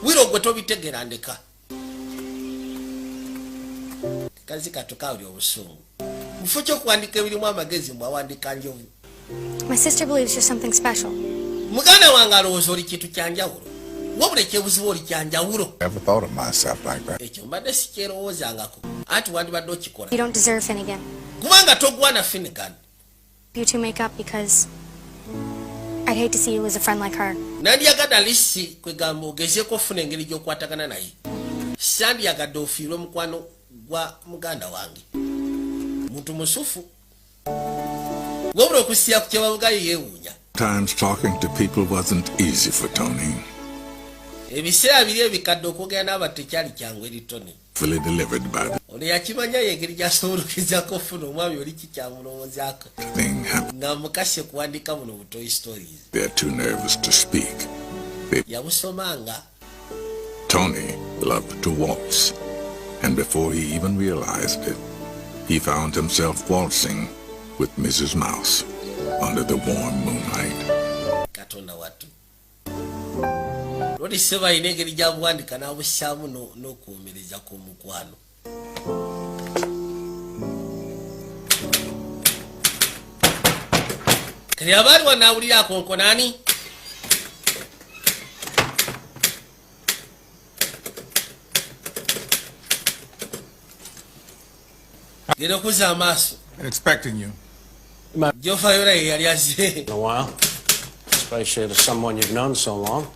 Willow gwe tobitegeera ndeka. Kazi katokawuli obusungu. Mufo ky'okuwandika ebirimu amagezi mbwawandika njovu. My sister believes you're something special. Muganda wange alowooza oli kintu kya njawulo. Wabula ekyebuzibu oli kya njawulo. Never thought of myself like that. Ekyo mbadde sikyerowoozangako. Anti wandibadde okikola. You don't deserve Finnegan. Kubanga togwana Finnegan. You two make up because I'd hate to see you lose a friend like her. Nandyagadde Lisi kwegamba ogezeeko ofuna engeri gy'okwatagana naye. Sandyagadde ofiirwe mukwano gwa muganda wange. Muntu musufu. Wabula okusiya ku kyebabugayo yeewuunya. Times talking to people wasn't easy for Tony. Ebiseera biri ebikadde okwogera n'abantu tekyali kyangu eri Tony. Fully delivered by the Ono yakimanya engeri gy'asobola okugezaako ofuna omwami oli kikyamulowoozaako. thing happened. Nga mukase kuwandika buno bu Toy Stories. They're too nervous to speak. Yabusomanga. Tony loved to waltz, and before he even realized it, he found himself waltzing with Mrs. Mouse under the warm moonlight. Katonda watu. Lodi seba ine engeri gy'abuwandika n'abussaamu n'okuwumiririza kw'omukwano. Kati abaali wanaawulira akonkona ani? Genda okuzza amaaso. Expecting you. Jofayola ye yali azze. In a while. Especially to someone you've known so long.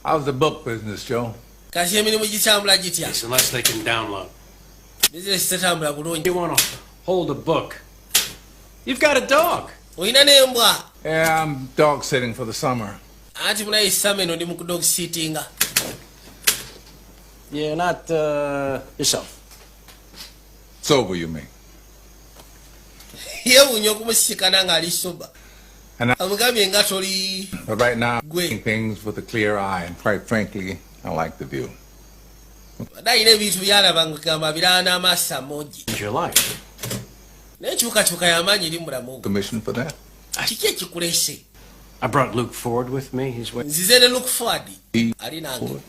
How's the book business, Joe? Kasi emirimu gitambula gitya? Yes, unless they can download. Bizinesi tetambula bulungi. You want to hold a book. You've got a dog. Oyina n'embwa. Yeah, I'm dog sitting for the summer. Anti munaye essama eno ndi mu kudog seatinga. Yeah, not yourself. Sober, you mean? Yeewuunya okumusikana ng'ali soba. And I, Amugambye nga toli. but right now, I'm Gwe. seeing things with a clear eye, and quite frankly, I like the view. Badde alina ebintu by'alaba ng'agamba birala n'amaaso amoogi. It's your life. N'enkyukakyuka y'amaanyi eri mu bulamu bwe. Commission for that? Kiki ekikuleese? I brought Luke Ford with me. He's waiting. Nzize ne Luke Ford. Ali nange.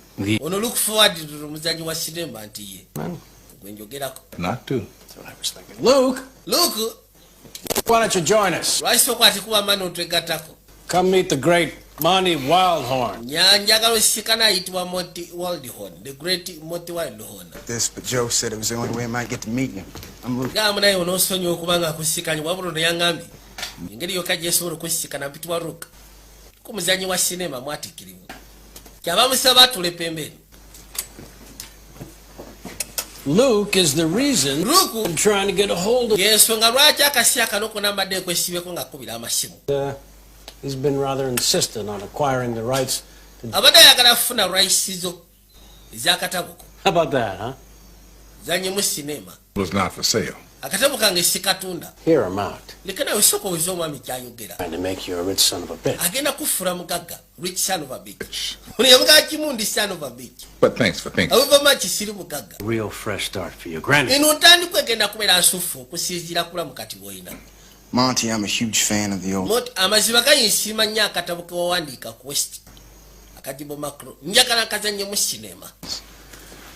Ono Luke Ford muzanyi wa sinema nti ye. Gwenjogerako. Not to. That's what I was thinking. Luke! Luke! Why don't you join us? Lwaki kwati kuba mano twegatako. Come meet the great Monty Wildhorn. Njagala osikana ayitibwa Monty Wildhorn. The great Monty Wildhorn. This, but Joe said it was the only way I might get to meet him. I'm Luke. Gamu naye onosonyiwa okubanga akusikanye wabula ono yangambye. Engeri yokka gyesobola okusikana mpitibwa Luke. Kumuzanyi wa sinema mwatikirivu. Kyaba musaba atule pembeni. Luke is the reason I'm trying to get a hold of. Yensonga lwaki akasi akano konambadde kwesibeko nga kubira amasimu. He's been rather insistent on acquiring the rights. Abadde ayagala kufuna rights zo ez'akatabuko. How about that, huh? Zanyemu sinema. It was not for sale. Akatabu kange sikatunda. Hear him out. Lekana usoko uzomwami kyayogera. Trying to make you a rich son of a bitch. Agenda kufura mugagga, rich son of a bitch. Uliyamuga kimundi son of a bitch. But thanks for thinking. However much siri mugagga. Real fresh start for your granny. Eno tandi kwegenda kubera nsufu okusinzira kula mukati boyina. Monty, I'm a huge fan of the old. Monty amaziba gayisima nnyo akatabu ke wawandiika ku West. Akajibo Macro. Njagala kazanye mu sinema.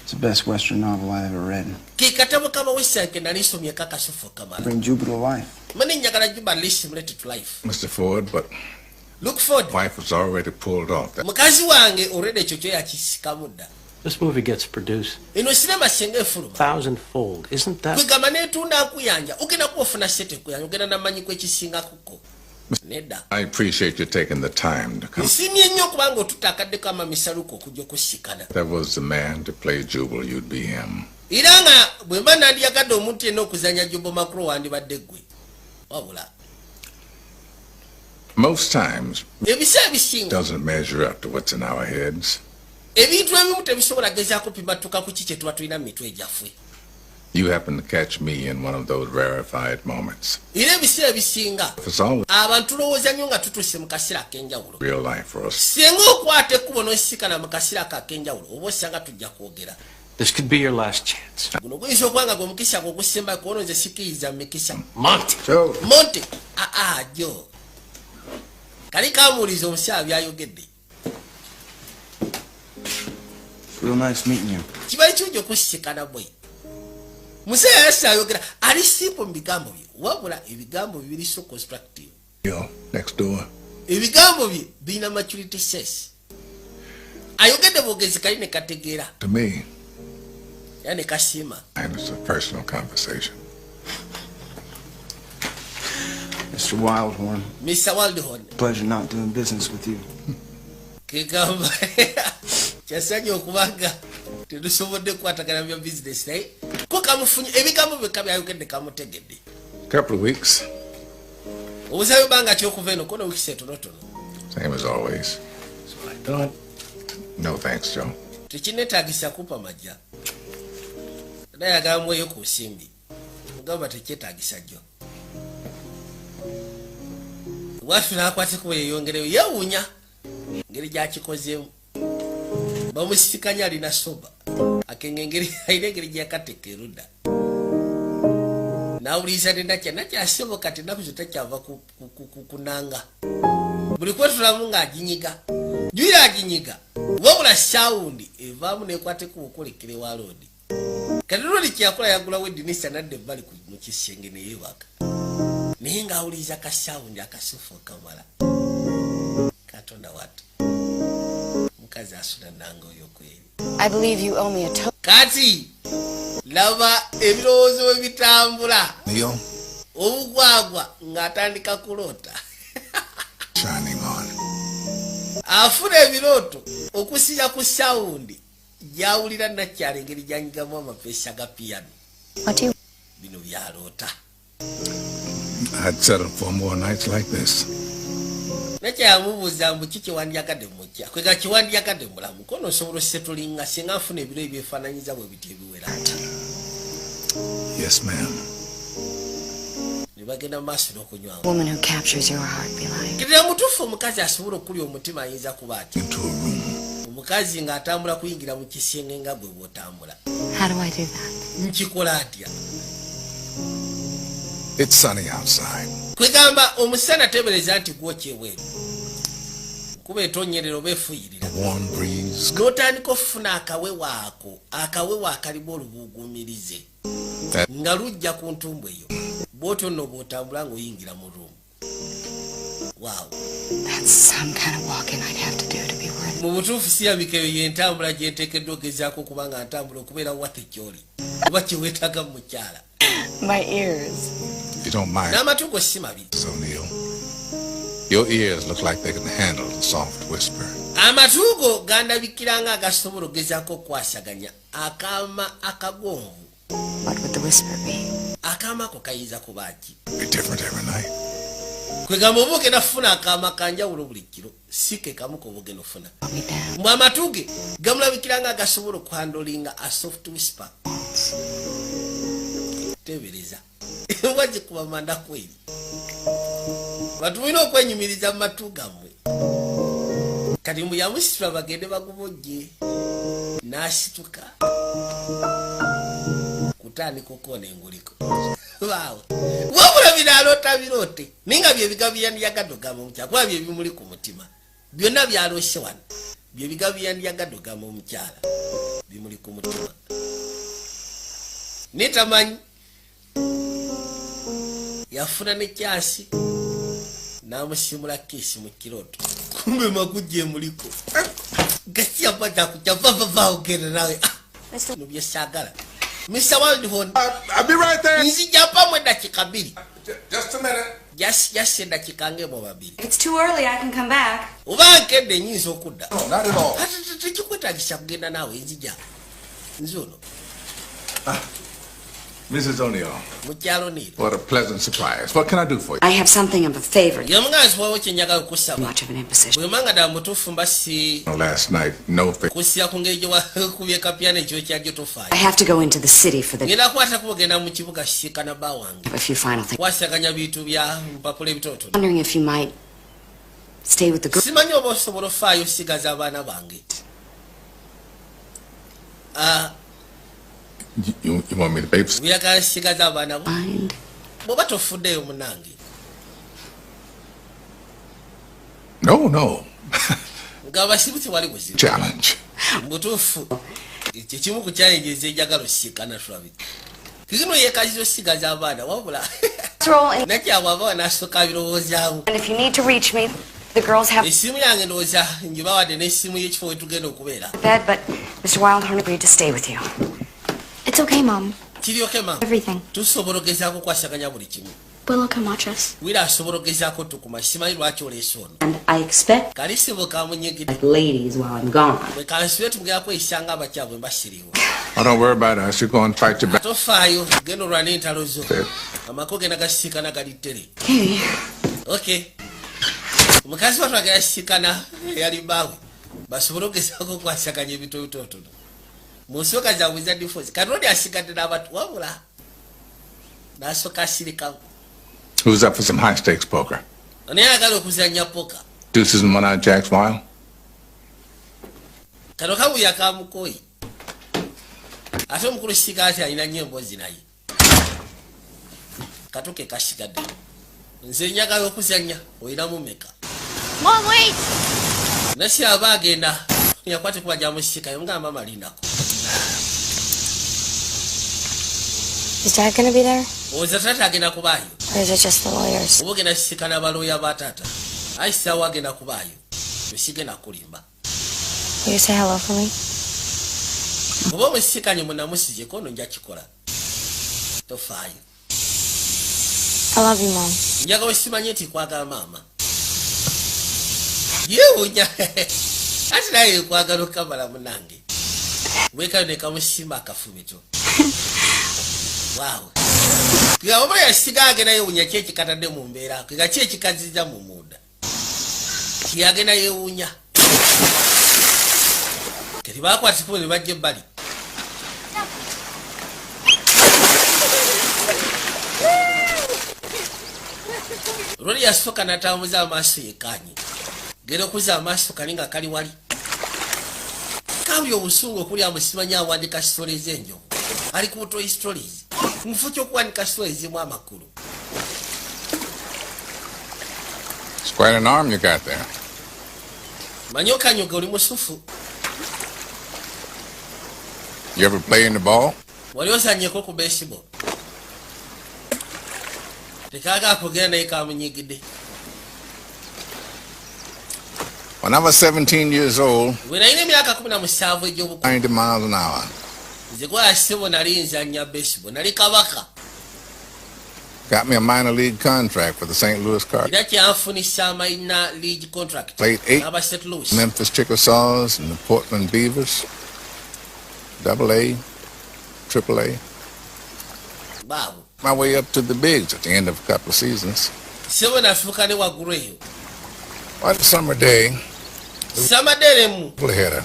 It's the best Western novel I ever read. Ki katabu kama West ke nalisomye kakasufu kamala. Bring Juba to life. Mani njagala Juba simulated to life. Mr. Ford, but Luke Ford. Wife was already pulled off. Mukazi wange already chocho ya kisika muda. This movie gets produced. Ino sinema senge fuluma. 1,000-fold. Isn't that? Kwegamba netunda akuyanja. Ogenda kuofuna sete kuyanja. Ogenda namanyi kwekisinga kuko. Neda. I appreciate you taking the time to come. Nsimye nnyo kubanga otutakadde kama misaluko okujja okusikana. That was the man to play Jubal, you'd be him. Era nga bwe mba nandiyagadde omuntu yenna okuzanya Jumbo Macro wandibadde ggwe. Wabula. Most times, Ebiseera ebisinga. doesn't measure up to what's in our heads. Ebintu ebimu tebisobola gezaako pimatuka ku ki kye tuba tulina mu mitwe gyaffe. You happen to catch me in one of those rarefied moments. Era ebiseera ebisinga It's always abantu tulowooza nnyo nga tutuuse mu kaseera ak'enjawulo. real life for us. Singa okwata ekkubo n'osisikana mu kaseera ako ak'enjawulo oba osanga tujja kwogera. This could be your last chance. Guno guyinza okuba nga gwe mukisa gwe ogusemba kubona nze sikiriza mu mikisa. Monty. Joe. Monty. Jo. Kali kamuuliza omusaala byayogedde. Real nice meeting you. Kibayi kyojja okusisikana bwe. Musaala yasa ayogera ali simple mu bigambo bye wabula ebigambo bye biri so constructive. Yo, next door. Ebigambo bye birina maturity sense. Ayogedde bwogezi kali ne kategeera. To me, Yani kasiima. and it's a personal conversation. Mr. Wildhorn. Mr. Wildhorn. Pleasure not doing business with you. Kigamba. Kyasanya okubanga tetusobodde kukwatagana bya business naye ko kamufunye ebigambo bye kabyayogedde kamutegedde. Couple of weeks. Obuzayo banga kyokuva eno kono wiki setonotono. Same as always. That's what I thought. No thanks, Joe. Tekinetaagisa kupa majja. Naye agamweyo ku nsimbi. Mugamba tekyetaagisa jjo. Wafi n'akwate kuba yeyongereyo yewuunya ngeri gyakikozeemu. Bamusisikanya alina soba. Akenga engeri alina engeri gyakateka erudda. Nawuliriza nakyasoboka tenaku zo takyava kunanga. Buli kwetulamu ng'aginyiga. Jwira aginyiga. Wabula sawundi evaamu nekwateko obukolekere wa loodi. Kati loodi kyakola yagulawo edinisa nadde ebbali mu kisenge neyeebaka. Naye ng'awuliriza kasawundi akasufu akamala. Katonda watu. Mukazi asuna nange oyo kweri. I believe you owe me a token. Kati laba ebirowoozo ebitambula. Neil? Obugwagwa ng'atandika kuloota. Shining on. Afuna ebirooto okusinza ku sawundi gyawulira nakyala engeri gyanyigamu amapeesa ga piyano. Bino byaloota. I'd settle for more nights like this. Nakyamubuuza mbu ki kyewandyagadde mujja kwega kiwandyagadde mulamu kono osobola osetulinga singa nfuna ebiro ebyefaananyiza bwe biti ebiwera. Yes, ma'am. Ne bagenda mu maaso n'okunywamu. Woman who captures your heart be like. Kirira mutuufu omukazi asobola okulya omutima ayinza kuba ati. Into a room. Omukazi ng'atambula kuyingira mu kisenge nga bwe bw'otambula. How do I do that? Nkikola atya? It's sunny outside. Kwegamba omusana tebereza nti gwokya ebweru. kuba etonyerero beefuyirira warm breeze. n'otandika okufuna akawewo akalimu olubuugumirize nga lujja ku ntumbu eyo bw'otyo nno bw'otambula ng'oyingira mu ruumu. Wow. That's some kind of walking I'd have to do to be worthy. Mu butuufu sirabika eyo y'entambula gye nteekeddwa ogezaako kubanga ntambula okubeera wate ky'oli oba kye weetaaga mu mukyala. My ears. If you don't mind, N'amatu go si mabi. Mrs. O'Neill, your ears look like they can handle a soft whisper. Amatu go gandabikira nga agasobola ogezaako okwasaganya akaama akagonvu. What would the whisper be? Akaama ako kayinza kuba ki? Be different every night. Kwegamba oba ogenda kufuna akaama kanjawulo buli kiro si ke kamu k'oba ofuna. Mbwe amatu ge gamulabikira nga agasobola okuhandolinga a soft whisper. Tebereza wajje kuba manda kweri bantu mulina okwenyumiriza mu matu gammwe kati mbu yamusitula bagende bagubojje n'asituka kutandika okoona enguliko waawe wabula binaloota biroote naye nga byebigambo byandiyagadde ogamba omukyala kuba bye bimuli ku mutima byonna byaloose wano byebigambo byandiyagadde ogamba omukyala bimuli ku mutima netamanyi yafuna ne kyasi namusimula kesi mu kiroto kumbe makujje muliko gasiya bada kuchava ogenda nawe no byesagala Mr. Waldhorn, I'll be right there. nzija pamwe dakika 2 Just a minute. just dakika ngemo babiri. If it's too early, I can come back. Oba nkede nyinza okudda. No, not at all. Tekikwetaagisa kugenda naawe nzija nzono. Mrs. O'Neill, Mukyalo Neil. what a pleasant surprise. What can I do for you? I have something of a favor. Yamugazi wawo kyenjagala okusaba. Much of an imposition. Bwe manga ddala mutuufu mbasi Last night, no favor. kusira ku ngeri gye wakubye kapyana ekyo kyajjo tofaayo. I have to go into the city for the... Ngenda kwata kubogenda mu kibuga kisiikana bba wange. A few final things. Kwasaganya bintu bya mpapula ebitotono. Wondering if you might stay with the girl. Simanyi oba osobola ofaayo sigaza abaana bange. You want me to babysit? Buyagala sigaza abaana bo. Mind? Bw'oba tofuddeyo munange. No. Nga abasibu tewali buzibu. Challenge. Mutuufu ekyo kimu ku challenge ez'enjagala osiikana tulabika. Kikino yeekaziza osigaza abaana wabula nakyabw'aba n'asooka birowoozaamu. And if you need to reach me, the girls have Essimu yange ndowooza ngibawadde n'essimu y'ekifo we tugenda okubeera. bed, but Mr. Wildhorn agreed to stay with you. It's okay, Mom. Kiryoke mama. Everything. Tusobola ogezaako kwasaganya buli kimu. Willow can watch us. Wira asobola ogezaako tukuma simanyi lwaki oleese ono. And I expect Kalisibo kamunyigidde. ladies while I'm gone. Bwe kansibe tumugera kweyisanga abakyala bwe mbasiriwo. Oh, don't worry about us. You go and fight your battle. Tofaayo genda olwa n'entalo zo. Amako genda gasiikana gali ttere. Okay. Omukazi wattu agenda siikana eyali bbaawe basobole ogezaako okwasaganya ebitotono. Mu nsooka zaabwe eza divorce Katonda asigadde n'abatu wabula n'asooka asirikamu. Who's up for some high stakes poker? Ani ayagala okuzannya poka. Deuces and one-eyed jacks wild? Kano kabuya kamukoyi. Ate omukulu siga ati alina nnyo emboozi naye. Katoke kasigadde. Nze njagala okuzannya oyinamu meka. Mom, wait! Nasi aba agenda yakwate kuba gyamusika yomugamba malindako. Is Dad gonna be there? Oza taata agenda kubaayo. Or is it just the lawyers? Oba ogenda sisikana balooya ba taata. Ayi saawa agenda kubaayo. Tosigenda kulimba. Will you say hello for me? Oba omusisikanye munamusizeko ono nja kikola. Tofaayo. I love you, Mom. Njagala osimanye nti kwagala maama. Yeewuunya. Ati naye kwagala okamala munange. Wekayo ne kamusimba akafumito. Wow. Nga oba yasiga agenda yeewuunya ki ekikatadde mu mbeera nga ki ekikaziza mu munda. Kiyagenda yeewuunya. Kati baakwatikubo ne bajja ebbali. Lwali yasooka n'atambuza amaaso yekaanye. Genda okuza amaaso kali nga kali wali. Kabuli obusungu okuli amusimanyi awandiika stories enjo. Ali ku Toy Stories. Mufu ky'okuwanika stories mu amakulu. It's quite an arm you got there. Manyokanyoga oli musufu. You ever play in the ball? Wali osanyeko ku baseball. Tekaga kugenda ikamunyigide. When I was 17 years old, When I myaka 17 ejobuku. 90 miles an hour. Zigwa sibo nali nzanya baseball. Nali kabaka. Got me a minor league contract with the St. Louis Cardinals. Ida kyanfunisa minor league contract. Played 8 Aba St. Louis. Memphis Chickasaws and the Portland Beavers. AA, AAA. Babu. My way up to the bigs at the end of a couple of seasons. Sibo nafuka ne waguru eyo. One summer day, Summer day mu. hitter.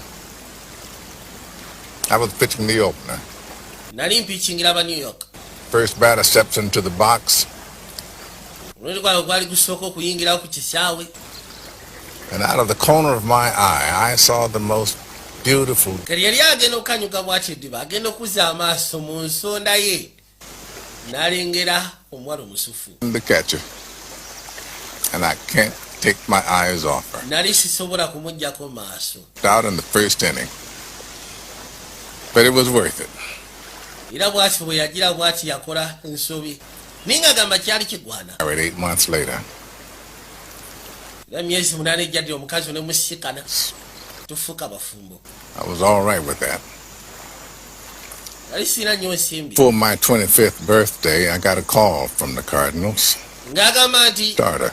I was pitching the opener. Nali mpichingira aba New York. First batter steps into the box, Mulindi gwali gusoko kuyingira ku kisaawe. and out of the corner of my eye, I saw the most beautiful Kali yali agenda okanyuga bwatiddiba agenda okuza amaaso mu nsonda ye. Nalengera omwalo musufu. the catcher, and I can't take my eyes off her. Nali sisobola kumuggyako maaso. Out in the first inning, but it was worth it. Era bw'ati bwe yagira bw'ati yakola ensobi. Ninga gamba kyali kigwana. Married 8 months later. Era myezi 8 ejjadde omukazi ne musikana. Tufuka bafumbo. I was all right with that. Nali sina nnyo nsimbi. For my 25th birthday, I got a call from the Cardinals. Ng'agamba nti Starter.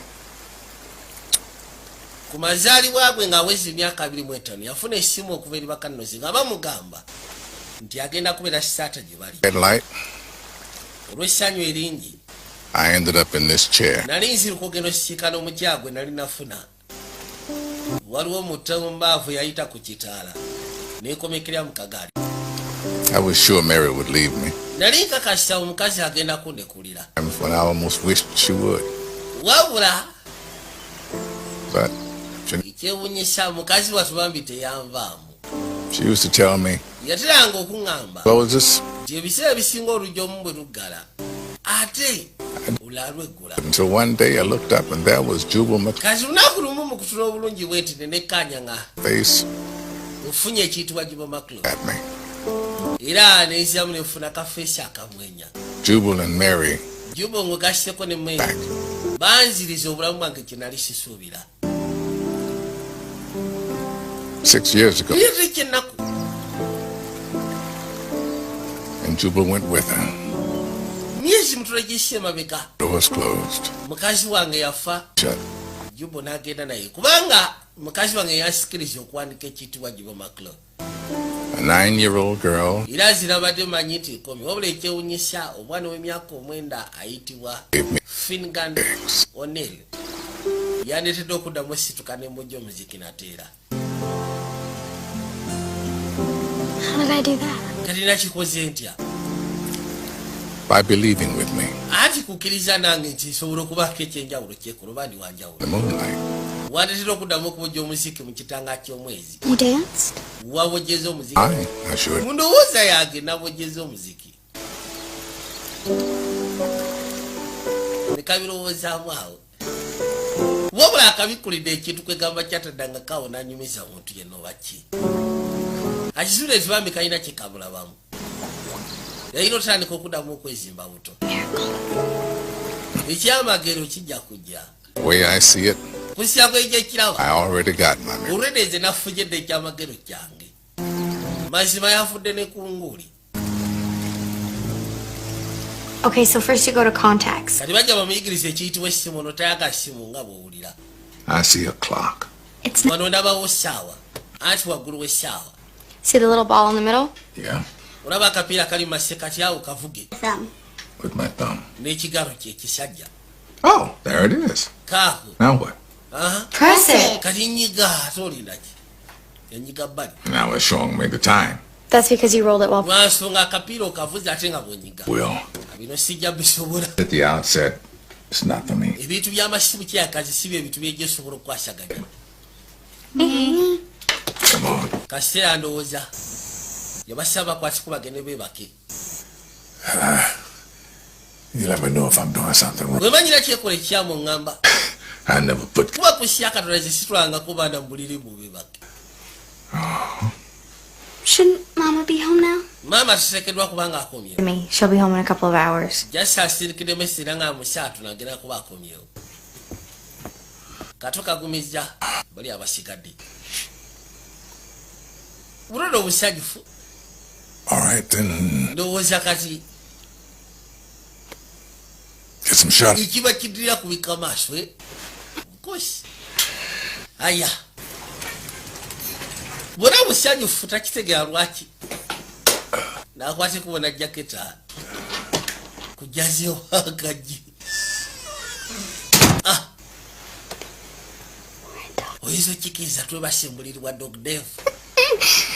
ku mazaalibwa gwe ng'aweza emyaka 25 yafuna essimu okuva eri bakanozi nga bamugamba nti agenda kubeera sitaata gye bali. Red light. Olw'essanyu eringi I ended up in this chair. nali nziruka ogenda osisiikana omukyagwe nali nafuna. Waliwo omutombaavu yayita ku kitaala neekomekera mu kagaali. I was sure Mary would leave me, Nali nkakasa omukazi agenda kundekulira. when I almost wished she would. Wabula But ekyewuunyisa mukazi wattu bambi teyanvaamu. she used to tell me, Yateranga okuŋŋamba closes nti ebiseera ebisinga olujja omu bwe luggala ate olwalweggula. until one day I looked up and there was Jubal Kati lunaku lumu mu kutula obulungi bweti ne nekkaanya nga McFace nfunye ekiyitibwa Juba Maclo. at me. Era neziyamu nefuna kafeesi akamwenya. Jubal and Mary Juba ng'ogasseko ne mmere back. banziriza obulamu bwange kye nali sisuubira. 6 years ago, Yete kyennaku and Jubal went with her. myezi mutula gyesse emabega Doors closed. mukazi wange yafa. Shut. Juba n'agenda naye kubanga mukazi wange yansikiriza okuwandika ekiyitibwa Juba Maclo. A 9-year-old girl Era zirabadde manyi nti komi wabula ekyewunyisa omwana w'emyaka 9 ayitibwa gave me Finnegan O'Neill yandeetedde okuddamu esituka n'embojja omuziki nateera. How did I do that? Kati nakikoze ntya? by believing with me Ati kukkiriza nange nti nsobola okubaako ekyenjawulo kyekolo bandi wanjawulo. in the moonlight. Wandeetedde okuddamu okubojja omuziki mu kitanga ky'omwezi. You danced? Wabojjeza omuziki. I sure Mu ndowooza yange nabojjeza omuziki. Ne kabirowoozaamu awo. Wabula akabikkulidde ekintu kwegamba kyataddanga kawo n'anyumiza omuntu yenna oba ki. Akizula ekibambi kalina kyekabulabamu. Yalina otandika okuddamu okwezimba buto. Ekyamagero kijja kujja. the way I see it, Kusya kwejja ekiraba. I already got my miracle. Olwedde nze nafujjedde ekyamagero kyange. Mazima yafudde ne kunguli. Okay, so first you go to contacts. Kati bajja bamuyigiriza ekiyitibwa essimu ono tayaga ssimu nga bw'owulira. I see a clock. It's not. Wano ndabawo essaawa. Anti waggulu w'essaawa. See the little ball in the middle? Yeah, Olaba akapiira kali mu masekati awo kavuge. Thumb. with my thumb. N'ekigalo kye kisajja. Oh, there it is. Kaako. Now what? Aha. Press it. Kati nyiga ate olinda ki? Yanyiga bbali. Now it's showing me the time. That's because you rolled it while. Lwansonga akapiira okavuze ate nga bw'onyiga. Will, Bino sijja bisobola. at the outset, it's not for me. Ebintu by'amasimu kyakazi si bye bintu byegyesobola okukwasaganya. Come on. Kaseera ndowooza yabasaba kwatiko bagende beebake. You'll never know if I'm doing something wrong. Bwe manyira kyekola ekyamu ŋŋamba I never put... Kuba kushaka tunazisitwanga kubana mbuliri bubibake. Shouldn't Mama be home now? Mama tusekedwa kubanga akomye. Me. She'll be home in a couple of hours. Just asirikide mesira nga musatu nagenda kuba akomye. Katoka gumizja bali abasigadde. Burodo busagifu. All right, then. Ndowooza kati. Get some shot. Ikiba kidira kubika maaso, eh? Of course. Aya. Bwona busagifu takitegera lwaki. Nakwate kubona jaketa. Kujazeho akaji. Ah. Oyizo chikiza twebasembulirwa Dog Dev.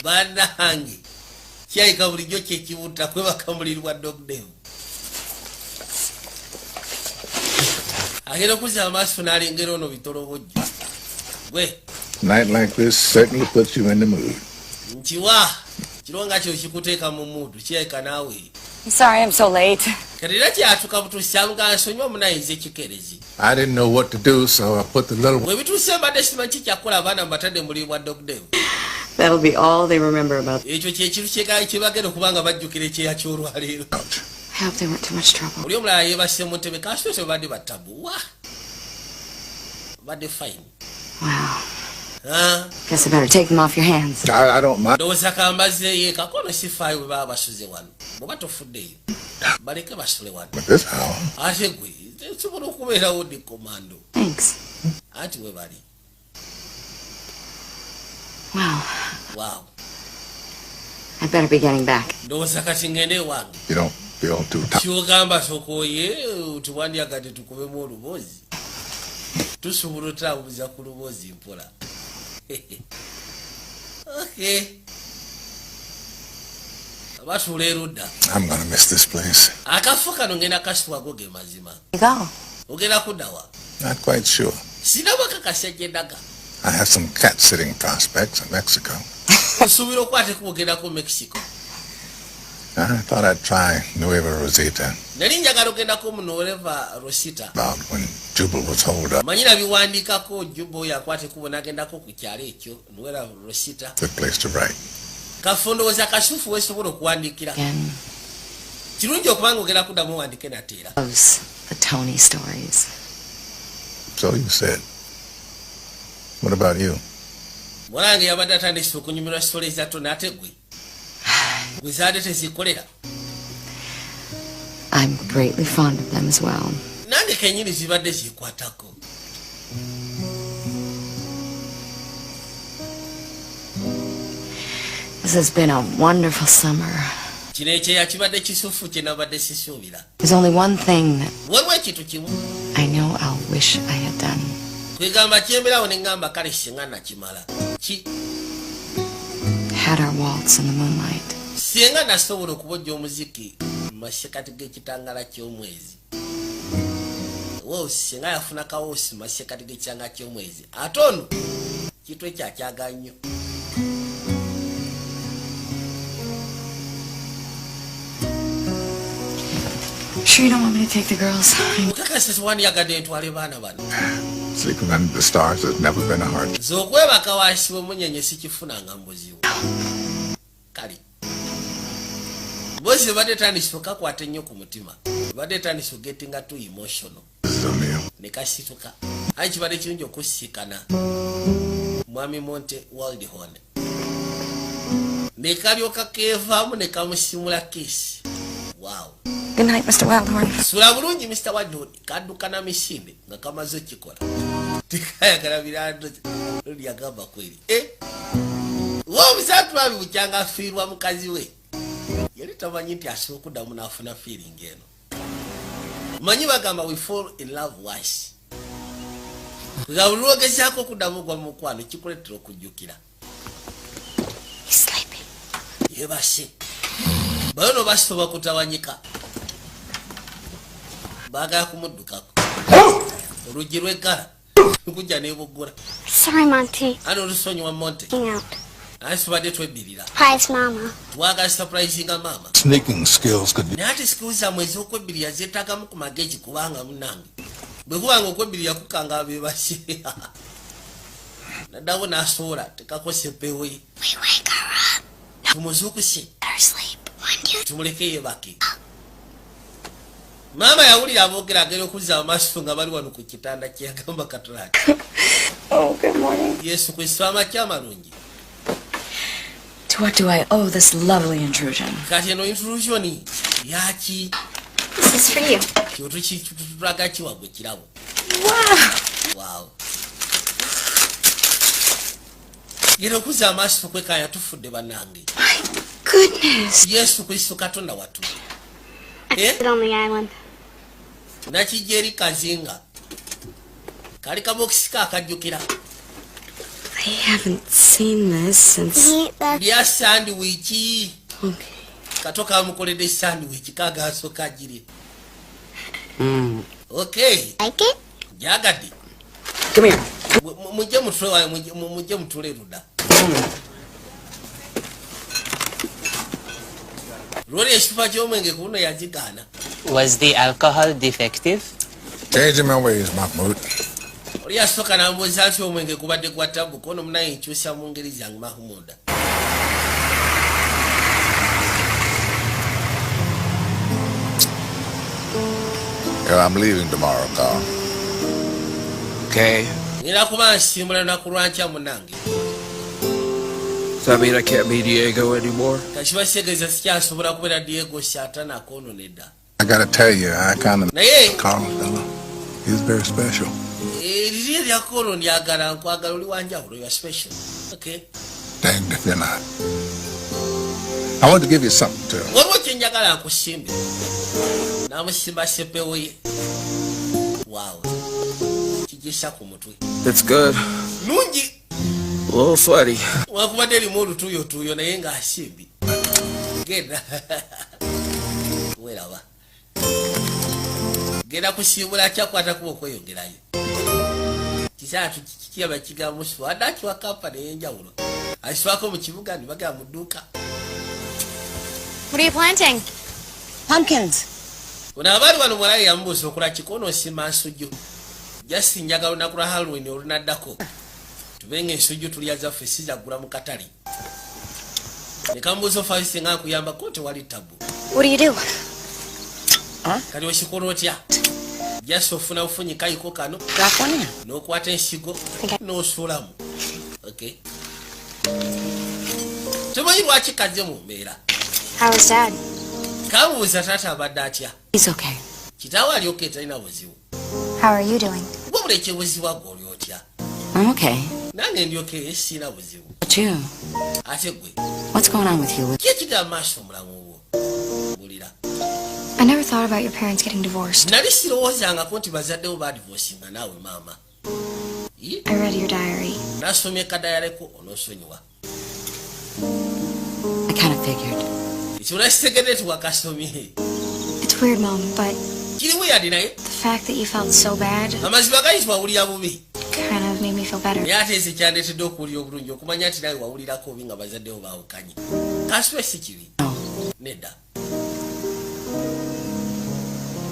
Bana hangi. Kyaika bulijjo kyekibuta kwebakamulirwa Dog Dev. Agera kuza amaso nalengera ono bitolo bojja. Gwe. Night like this certainly puts you in the mood. Nchiwa. Chironga kyo kikuteeka mu mood. Kyaika nawe. Sorry I'm so late. Kadira kyatuka butusanga nsonywa munayinze kikerezi. I didn't know what to do, so I put the little... Bwe bituse badesima kikyakola abaana mbatadde mulibwa Dog Dev. That'll be all they remember about. Ekyo kyekiru kyebagenda kubanga bajjukira ekyeya ky'olwaleero. I hope they weren't too much trouble. Oli omulala yeebase mu ntebe kasitose badde batabu. Wa? Badde fine. Wow. Huh? Guess I better take them off your hands. I don't mind. Ndowooza kambazeeyo kakono sifaayo bwe baba basuze wano. Bw'oba tofuddeyo baleke basule wano. Ate gwe sobola okubeerawo di komando. Thanks. Anti we bali. Wow. Wow. I better be getting back. Ndowooza kati ngende ewange. You don't feel too tired. Kyogamba sokooye tuwandyagadde tukubemu olubozi. Tusobola otambuza ku lubozi mpola. Okay. Abatuula erudda. I'm gonna miss this place. Akafo kano ngenda kasitwako ge mazima. You go. Ogenda kudda wa? Not quite sure. Sina bakakasya gye ndaga. I have some cat-sitting prospects in Mexico. Nsuubira okwateko ogendako Mexico. I thought I'd try Nueva Rosita. Nali njagala ogendako mu Nueva Rosita. About when Jubal was holed up. Manyira biwandiikako Jubal oyo akwate kubo n'agendako ku kyalo ekyo Nueva Rosita. Good place to write. Kafo ndowooza kasuufu weesobola okuwandiikira. Kirungi okubanga ogenda kuddamu owandiike nateera. The Tony stories. So you said. What about you? Mwanange yabadde atandise okunyumirwa sitole za Tony ate gwe. Gwe zaade tezikolera. I'm greatly fond of them as well. Nange kenyini zibadde zikwatako. This has been a wonderful summer. Kino ekyeya kibadde kisuufu kye nabadde sisuubira. There's only one thing that Waliwo ekintu kimu. I know I'll wish I had done. Kwegamba kyemberawo ne ngamba kale singa nakimala. Ki? Had our waltz in the moonlight. Singa nasobola okubojja omuziki mu masekati g'ekitangala ky'omwezi. Woosi singa yafuna kawoosi mu masekati g'ekitangala ky'omwezi. Ate ono kitwe kyakyaga nnyo. Sure you don't want me to take the girls? Mukakasa tewandiyagadde ntwale baana bano. Sleeping under the stars has never been a hard. Z'okwebaka wansi w'omunyenye sikifunanga mbuzibu. Kale. Mbozi badde tandise okakwata ennyo ku mutima. Badde tandise getting too emotional. Ne kasituka. Ayi kibadde kirungi okusikana. Mwami Monte Waldhorn. Ne kalyoka keevaamu ne kamusimula kiss. Wow. Good night, Mr. Wildhorn. Sula bulungi Mr. Wildhorn. Kaddukana misinde nga kamaze okikola. Tikayagala birando lyagamba kweri. Omusatu abi bukyanga afiirwa mukazi we. Yali tamanyi nti asobola okuddamu n'afuna feeling eno. Manyi bagamba we fall in love once. Nga buli lwogezaako okuddamu gwa mukwano kikuleetera okujjukira. Yebase. Bayono basobola kutawanyika. Baagala kumuddukako. Oluggi lw'eggala nkujja n'ebuggula. Sorry, Monty. Ano olusonyiwa Monte. Out. Tubadde twebbirira. Hi, Mama. Twagala surprisinga maama. Sneaking skills could be. Naye ate skills zammwe ez'okwebbirira zeetaagamu ku magezi kubanga munange. bwe kubanga okwebiri yakukanga abebasi naddawo n'asoola tekakosepewe tumuzuukuse tumuleke yebake maama yawulira aboogera agenda okuzza amaaso nga bali wano ku kitanda kyeyagamba katulaki yesu kristo amakya amalungi. To what do I owe this lovely intrusion? Kati eno intrusion yaki? This is for you. Kitulaga kiwagwe kirabo. Wow. Gero kuza amaaso kwekaya tufudde bannange. My goodness. Yesu Kristo Katonda watu. On the island. Nakijeri kazinga. Kali kabokisi kakajjukira. I haven't seen this since... Bya sandwich. Okay. Katoka amukoledde sandwich kagaaso kajiri. Okay. Like it? Jagadde. Come here. Mujje mutule ruda. Roli ekifuba ky'omwenge kuno yagigaana. Was the alcohol defective? Changing my ways, Mahmoud. Oli yasooka n'ambuuza nti omwenge kubadde gwa tabu kono munaye nkyusa mu ngeri zange Mahmuda. Yeah, I'm leaving tomorrow, Carl. Okay. Nina kuba nsimbula lunaku lwankya munange. Does that mean I can't be Diego anymore? Kakiba kitegeeza sikyasobola kubeera Diego Shatana akoononedda. I gotta tell you, I kind of Naye Carl fella. He's very special. Liri eryakoono ndyagala nkwagala oli wanjawulo, you are special. Okay. Dang if you're not. I want to give you something to... Waliwo kye njagala nkusimbe. Namusimba sepewo ye. Wow. Kijisa ku mutwe. It's good. Nungi. A little sweaty. Wakubadde erimu olutuuyotuuyo naye ng'asimbi. Genda. Weraba. Genda kusimbula kyakwatakuba okweyongerayo. Kisaatu kikiyaba kigambo swada kiwa kampani ey'enjawulo. Aswako mu kibuga ne bagamba mu dduuka. What are you planting? Pumpkins. Ono abaali wano mwalaye yamubuuza okola kikono osima nsujju. Just njagala olunaku lwa Halloween olunaddako. Tubenga ensujju tulya zaffe sizagula mu katale. Ne kamubuuza ofalise nga nkuyamba ko tewali tabu. What do you do? Kali okikola otya? Just ofuna bufunyi kayiko kano. Drop one in. N'okwata ensigo n'osuulamu. Okay. Temanyi lwaki kazze mu mbeera. How is Dad? Kamubuuza taata abadde atya. He's okay. Kitaawe alyoka talina buzibu. How are you doing? Wabula ekyebuzibwa gwe oli otya. I'm okay. Nange ndyoke sirina buzibu. But you? Ate gwe. What's going on with you? Ki ekigamba maaso omulamu bwo? Bulira. I never thought about your parents getting divorced. Nali sirowoozangako nti bazaddewo baadivosinga naawe maama. I read your diary. Nasomye kadayaleko onoosonyiwa. I kind of figured. Ekyo nakitegedde nti wakasomye. It's weird, Mom, but Kiri weird naye. the fact that you felt so bad Amazima gayitibwa wawulira bubi. kind of made me feel better. Naye ate ese kyandetedde okuwulira obulungi okumanya nti nawe wawulirako obi nga bazaddewo baawukanye. Kaswe si kibi. Nedda.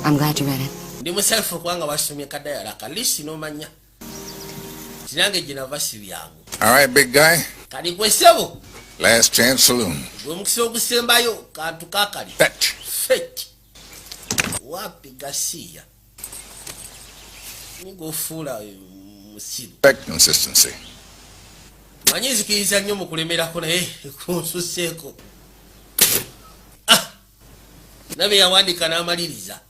I'm glad you read it. Ndi musanyufu kubanga wasomye kadayala kalisi n'omanya. Kinange gye nava si byangu. All right, big guy. Kali gwe ssebo. Last chance saloon. Gwe mukisa ogusembayo kantu kaakali. Fetch. Fetch. Wapi gasiya. Nigo fuula musiru. Consistency. Manyi nzikiriza nnyo mu kulemerako naye kunsuseeko. Nabe yawandiika n'amaliriza.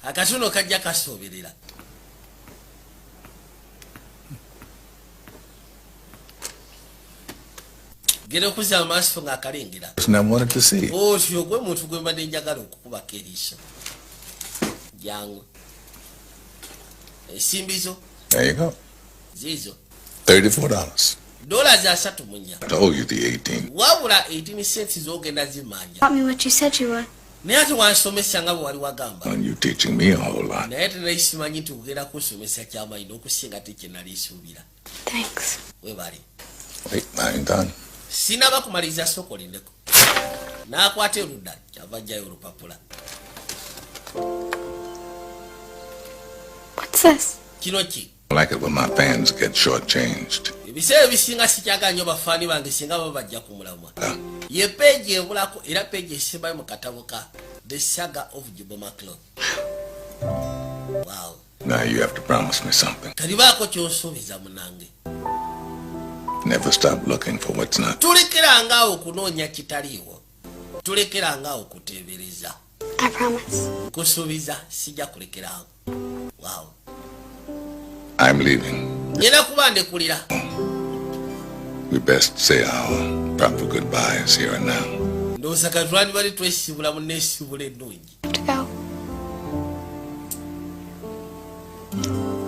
Akatono kajja kasooberera. Genda okuzza amaaso ng'akalengera. I wanted to see. Otyo gwe muntu gwe mbadde njagala okukubako eriiso. Jangu. Ensimbi zo. There you go. Zizo. $34. $3 I owe you the 18. Wabula 18 cents zogenda zimanja. Taught me what you said you would. Naye ate wansomesa nga bwe wali wagamba. And you teaching me a whole lot. Naye tenali simanyi nti ogenda kunsomesa ky'amaanyi n'okusinga te kye nali nsuubira. Thanks. Webali. Wait, I ain't done. Sinaba kumaliriza sokolindeko. N'akwata erudda kyava ajjayo olupapula. What's this? Kinoki. I like it when my fans get shortchanged. Ebiseera bisinga sikyaga nnyo bafaani bange singa baba bajja ku mulamwa. Ye peegi ebulako era peegi esembayo mu katabo ka The Saga of Jibo Maclo. Wow. Now you have to promise me something. Kalibaako ky'osuubiza munange. Never stop looking for what's not. Tulekeranga okunoonya kitaliiwo. Tulekeranga okuteebereza. I promise. Kusuubiza sijja kulekeraawo. Wow. I'm leaving. Nyina kuba ndekulira. We best say our proper goodbyes here and now. Ndowooza katwandi bali twesibula mu neesibula ennungi. To go.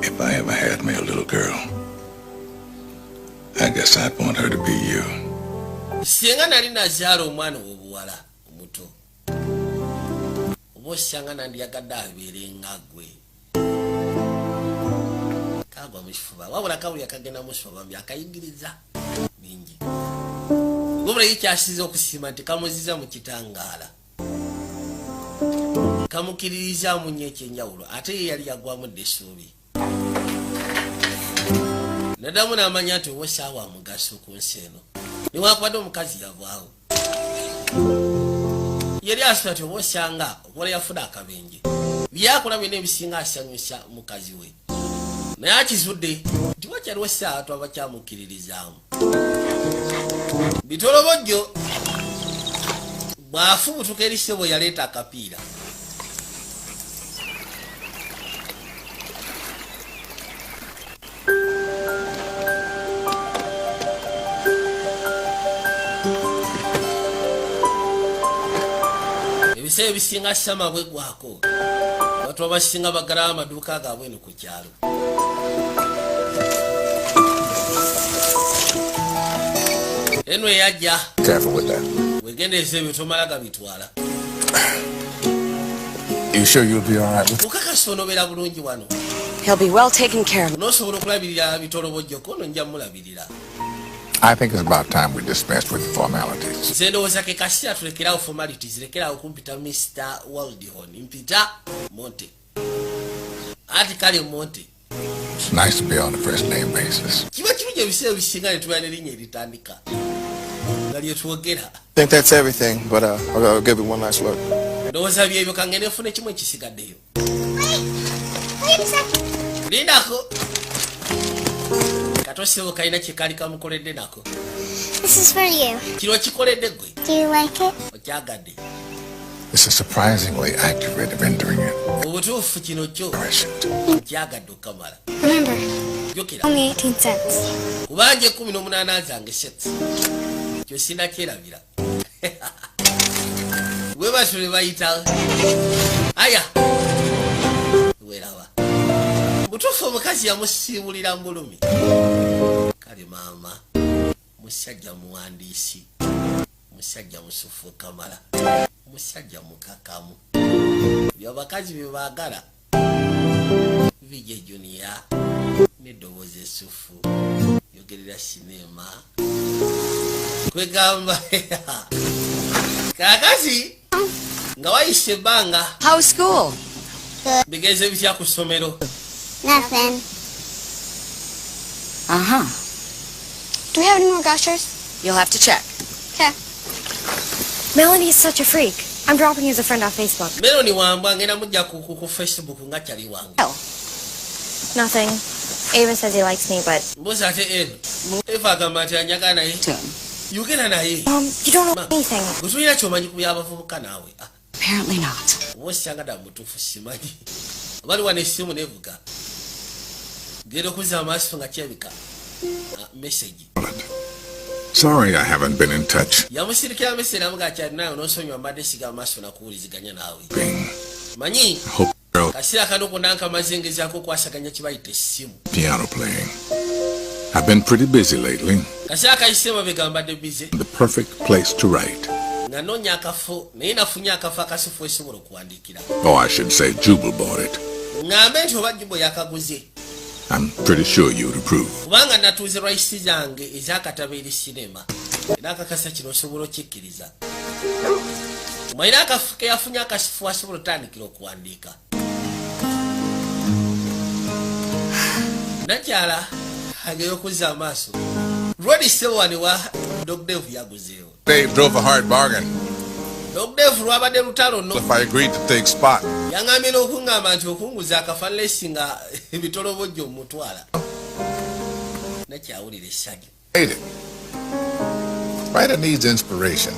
If I ever had me a little girl, I guess I'd want her to be you. Singa nali nazaala omwana w'obuwala omuto. Oba osanga nandiyagadde abeere nga ggwe. Kagwa mu kifuba. Wabula kawulya kagenda mu kifuba bambi akayigiriza bingi. Gobula yikyasiza okusiima nti kamuziza mu kitangaala. Kamukiririzamu nnyo ekyenjawulo ate ye yali yagwamu dda essuubi. Nadamu n'amanya nti oba essaawa mugaso ku nsi eno. Newankubadde omukazi yavaawo. Yali asula nti oba osanga obola yafuna akabenje. Byakola byonna ebisinga asanyusa mukazi we. Naye akizudde nti wakyaliwo essaawa twaba kyamukiririzaamu. Bitolobojjo bw'afubutuka eri ssebo yaleeta akapiira. Ebiseera ebisinga sama bwe gwako. Abantu abasinga bagala amaduuka gaabwe eno ku kyalo. Eno eyajja. Careful with that. Wegendeeza ebyo tomala gabitwala. You sure you'll be all right with it? Mukakasa onobeera bulungi wano. He'll be well taken care of. N'osobola okulabirira bitolobojjoko ono nja mulabirira. I think it's about time we dispensed with the formalities. Nze ndowooza ke kasira tulekeraawo formalities, lekeraawo kumpita Mr. Waldhorn. Mpita Monte. Ati kale Monte. It's nice to be on a first name basis. Kiba kirungi ebiseera bisinga ne tubeera n'erinnya eritandika. Nga lye twogera. I think that's everything, but I'll give it one last look. Ndowooza byebyo kange nefune kimu ekisigaddeyo. Wait a second. Lindako. Katosebo kalina kye kaali kamukoledde nako. This is for you. Kino kikoledde gwe. Do you like it? Okyagadde. This is surprisingly accurate rendering it. Obutuufu kino kyo. Okyagadde okamala. Remember, Jokera. only 18 cents. Kubanje 18 zange sets. Kyo sina kyerabira. We basule bayita. Aya. Weraba. Butuufu omukazi yamusiibulira mbulumi. Kale maama. Musajja muwandiisi. Musajja musufu kamala. Musajja mukakamu. Byabakazi bye baagala. Vijay Junior. N'eddoboozi essufu. Yogerera sinema. Kwegamba. Kakasi. Nga wayise ebbanga. How's school? Bigenze bitya ku ssomero? Nothing. Uh-huh. Do we have any more gushers? You'll have to check. Okay. Melanie's such a freak. I'm dropping you as a friend on Facebook. Melanie wambwa ngenda mujja ku Facebook nga kyali wange. Oh. Nothing. Ava says he likes me, but... Mbuzi ate Eva agamba nti anjagala naye. Yogera naye. You don't know anything. Gutulira ky'omanyi ku by'abavubuka naawe. Apparently not. Oba osanga ddala mutuufu simanyi. Bali wano essimu nevuga. Genda okuzza amaaso nga kyebika. Message. Sorry I haven't been in touch. Yamusirikira message namuga kyali nayo n'osonyiwa mbadde siga amaaso nakuwuliziganya naawe. Manyi. Kasira kano konna nkamazengezaako kwasaganya kibayita essimu. Piano playing. I've been pretty busy lately. Kasira kayise mabega mbadde busy. The perfect place to write. Nga noonya akafo naye nafunye akafo akasifu esobola okuwandiikira. Oh, I should say Jubal bought it. Ngambe nti oba Jubal yakaguze. I'm pretty sure you'd approve. Kubanga natuuze rights zange ez'akatabo eri sinema. Era akakasa kino osobola okikkiriza. Mwayina akafo ke yafunye akasifu asobola otandikira okuwandiika. nakyala ageyokuza amaaso Roddy Sewani wa Dog Dave yaguzeewo. Dave drove a hard bargain. Dog Dave lwabadde lutalo nno. If I agreed to take Spot. Yaŋŋambye n'okuŋŋamba nti okunguza akafaanana esinga ebitolobojjo omutwala. Nakyawulira essanyu. Hate it. Writer needs inspiration.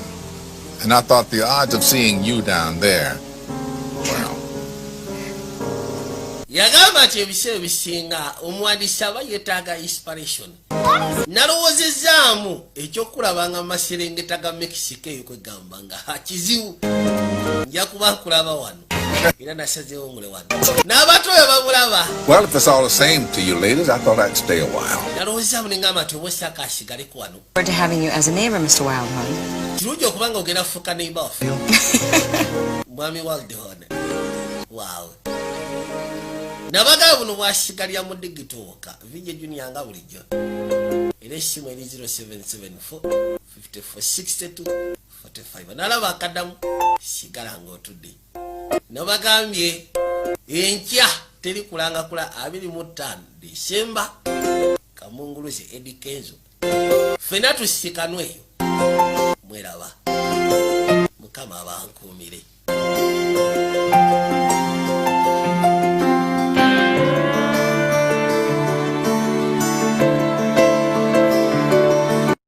And I thought the odds of seeing you down there, well. Yagamba nti ebiseera ebisinga omuwandiisi aba yeetaaga inspiration. Nalowoozezaamu ekyokulabanga mu maserengeta ga Mexico eyo kwegamba nga kizibu. Nja kuba nkulaba wano. Era nasazeewo ngule wano. N'abato oyo babulaba. Well, if it's all the same to you ladies, I thought I'd stay a while. Nalowoozezaamu ne ngamba nti obwesaka asigaleko wano. Forward to having you as a neighbor, Mr. Wildhorn. Kirungi okuba nga ogenda kufuuka neighbor waffe. Mwami Wildhorn. Wow. Nabaga buno bwasigalya mu digitoka Vijay Junior nga bulijjo era essimu eri 0774 5462 45 nalaba akaddamu sigala ng'otudde nabagambye enkya teri kulangakula 25 Disemba Kamunguluze Eddie Kenzo ffena tusikanwe eyo mweraba Mukama abankuumire.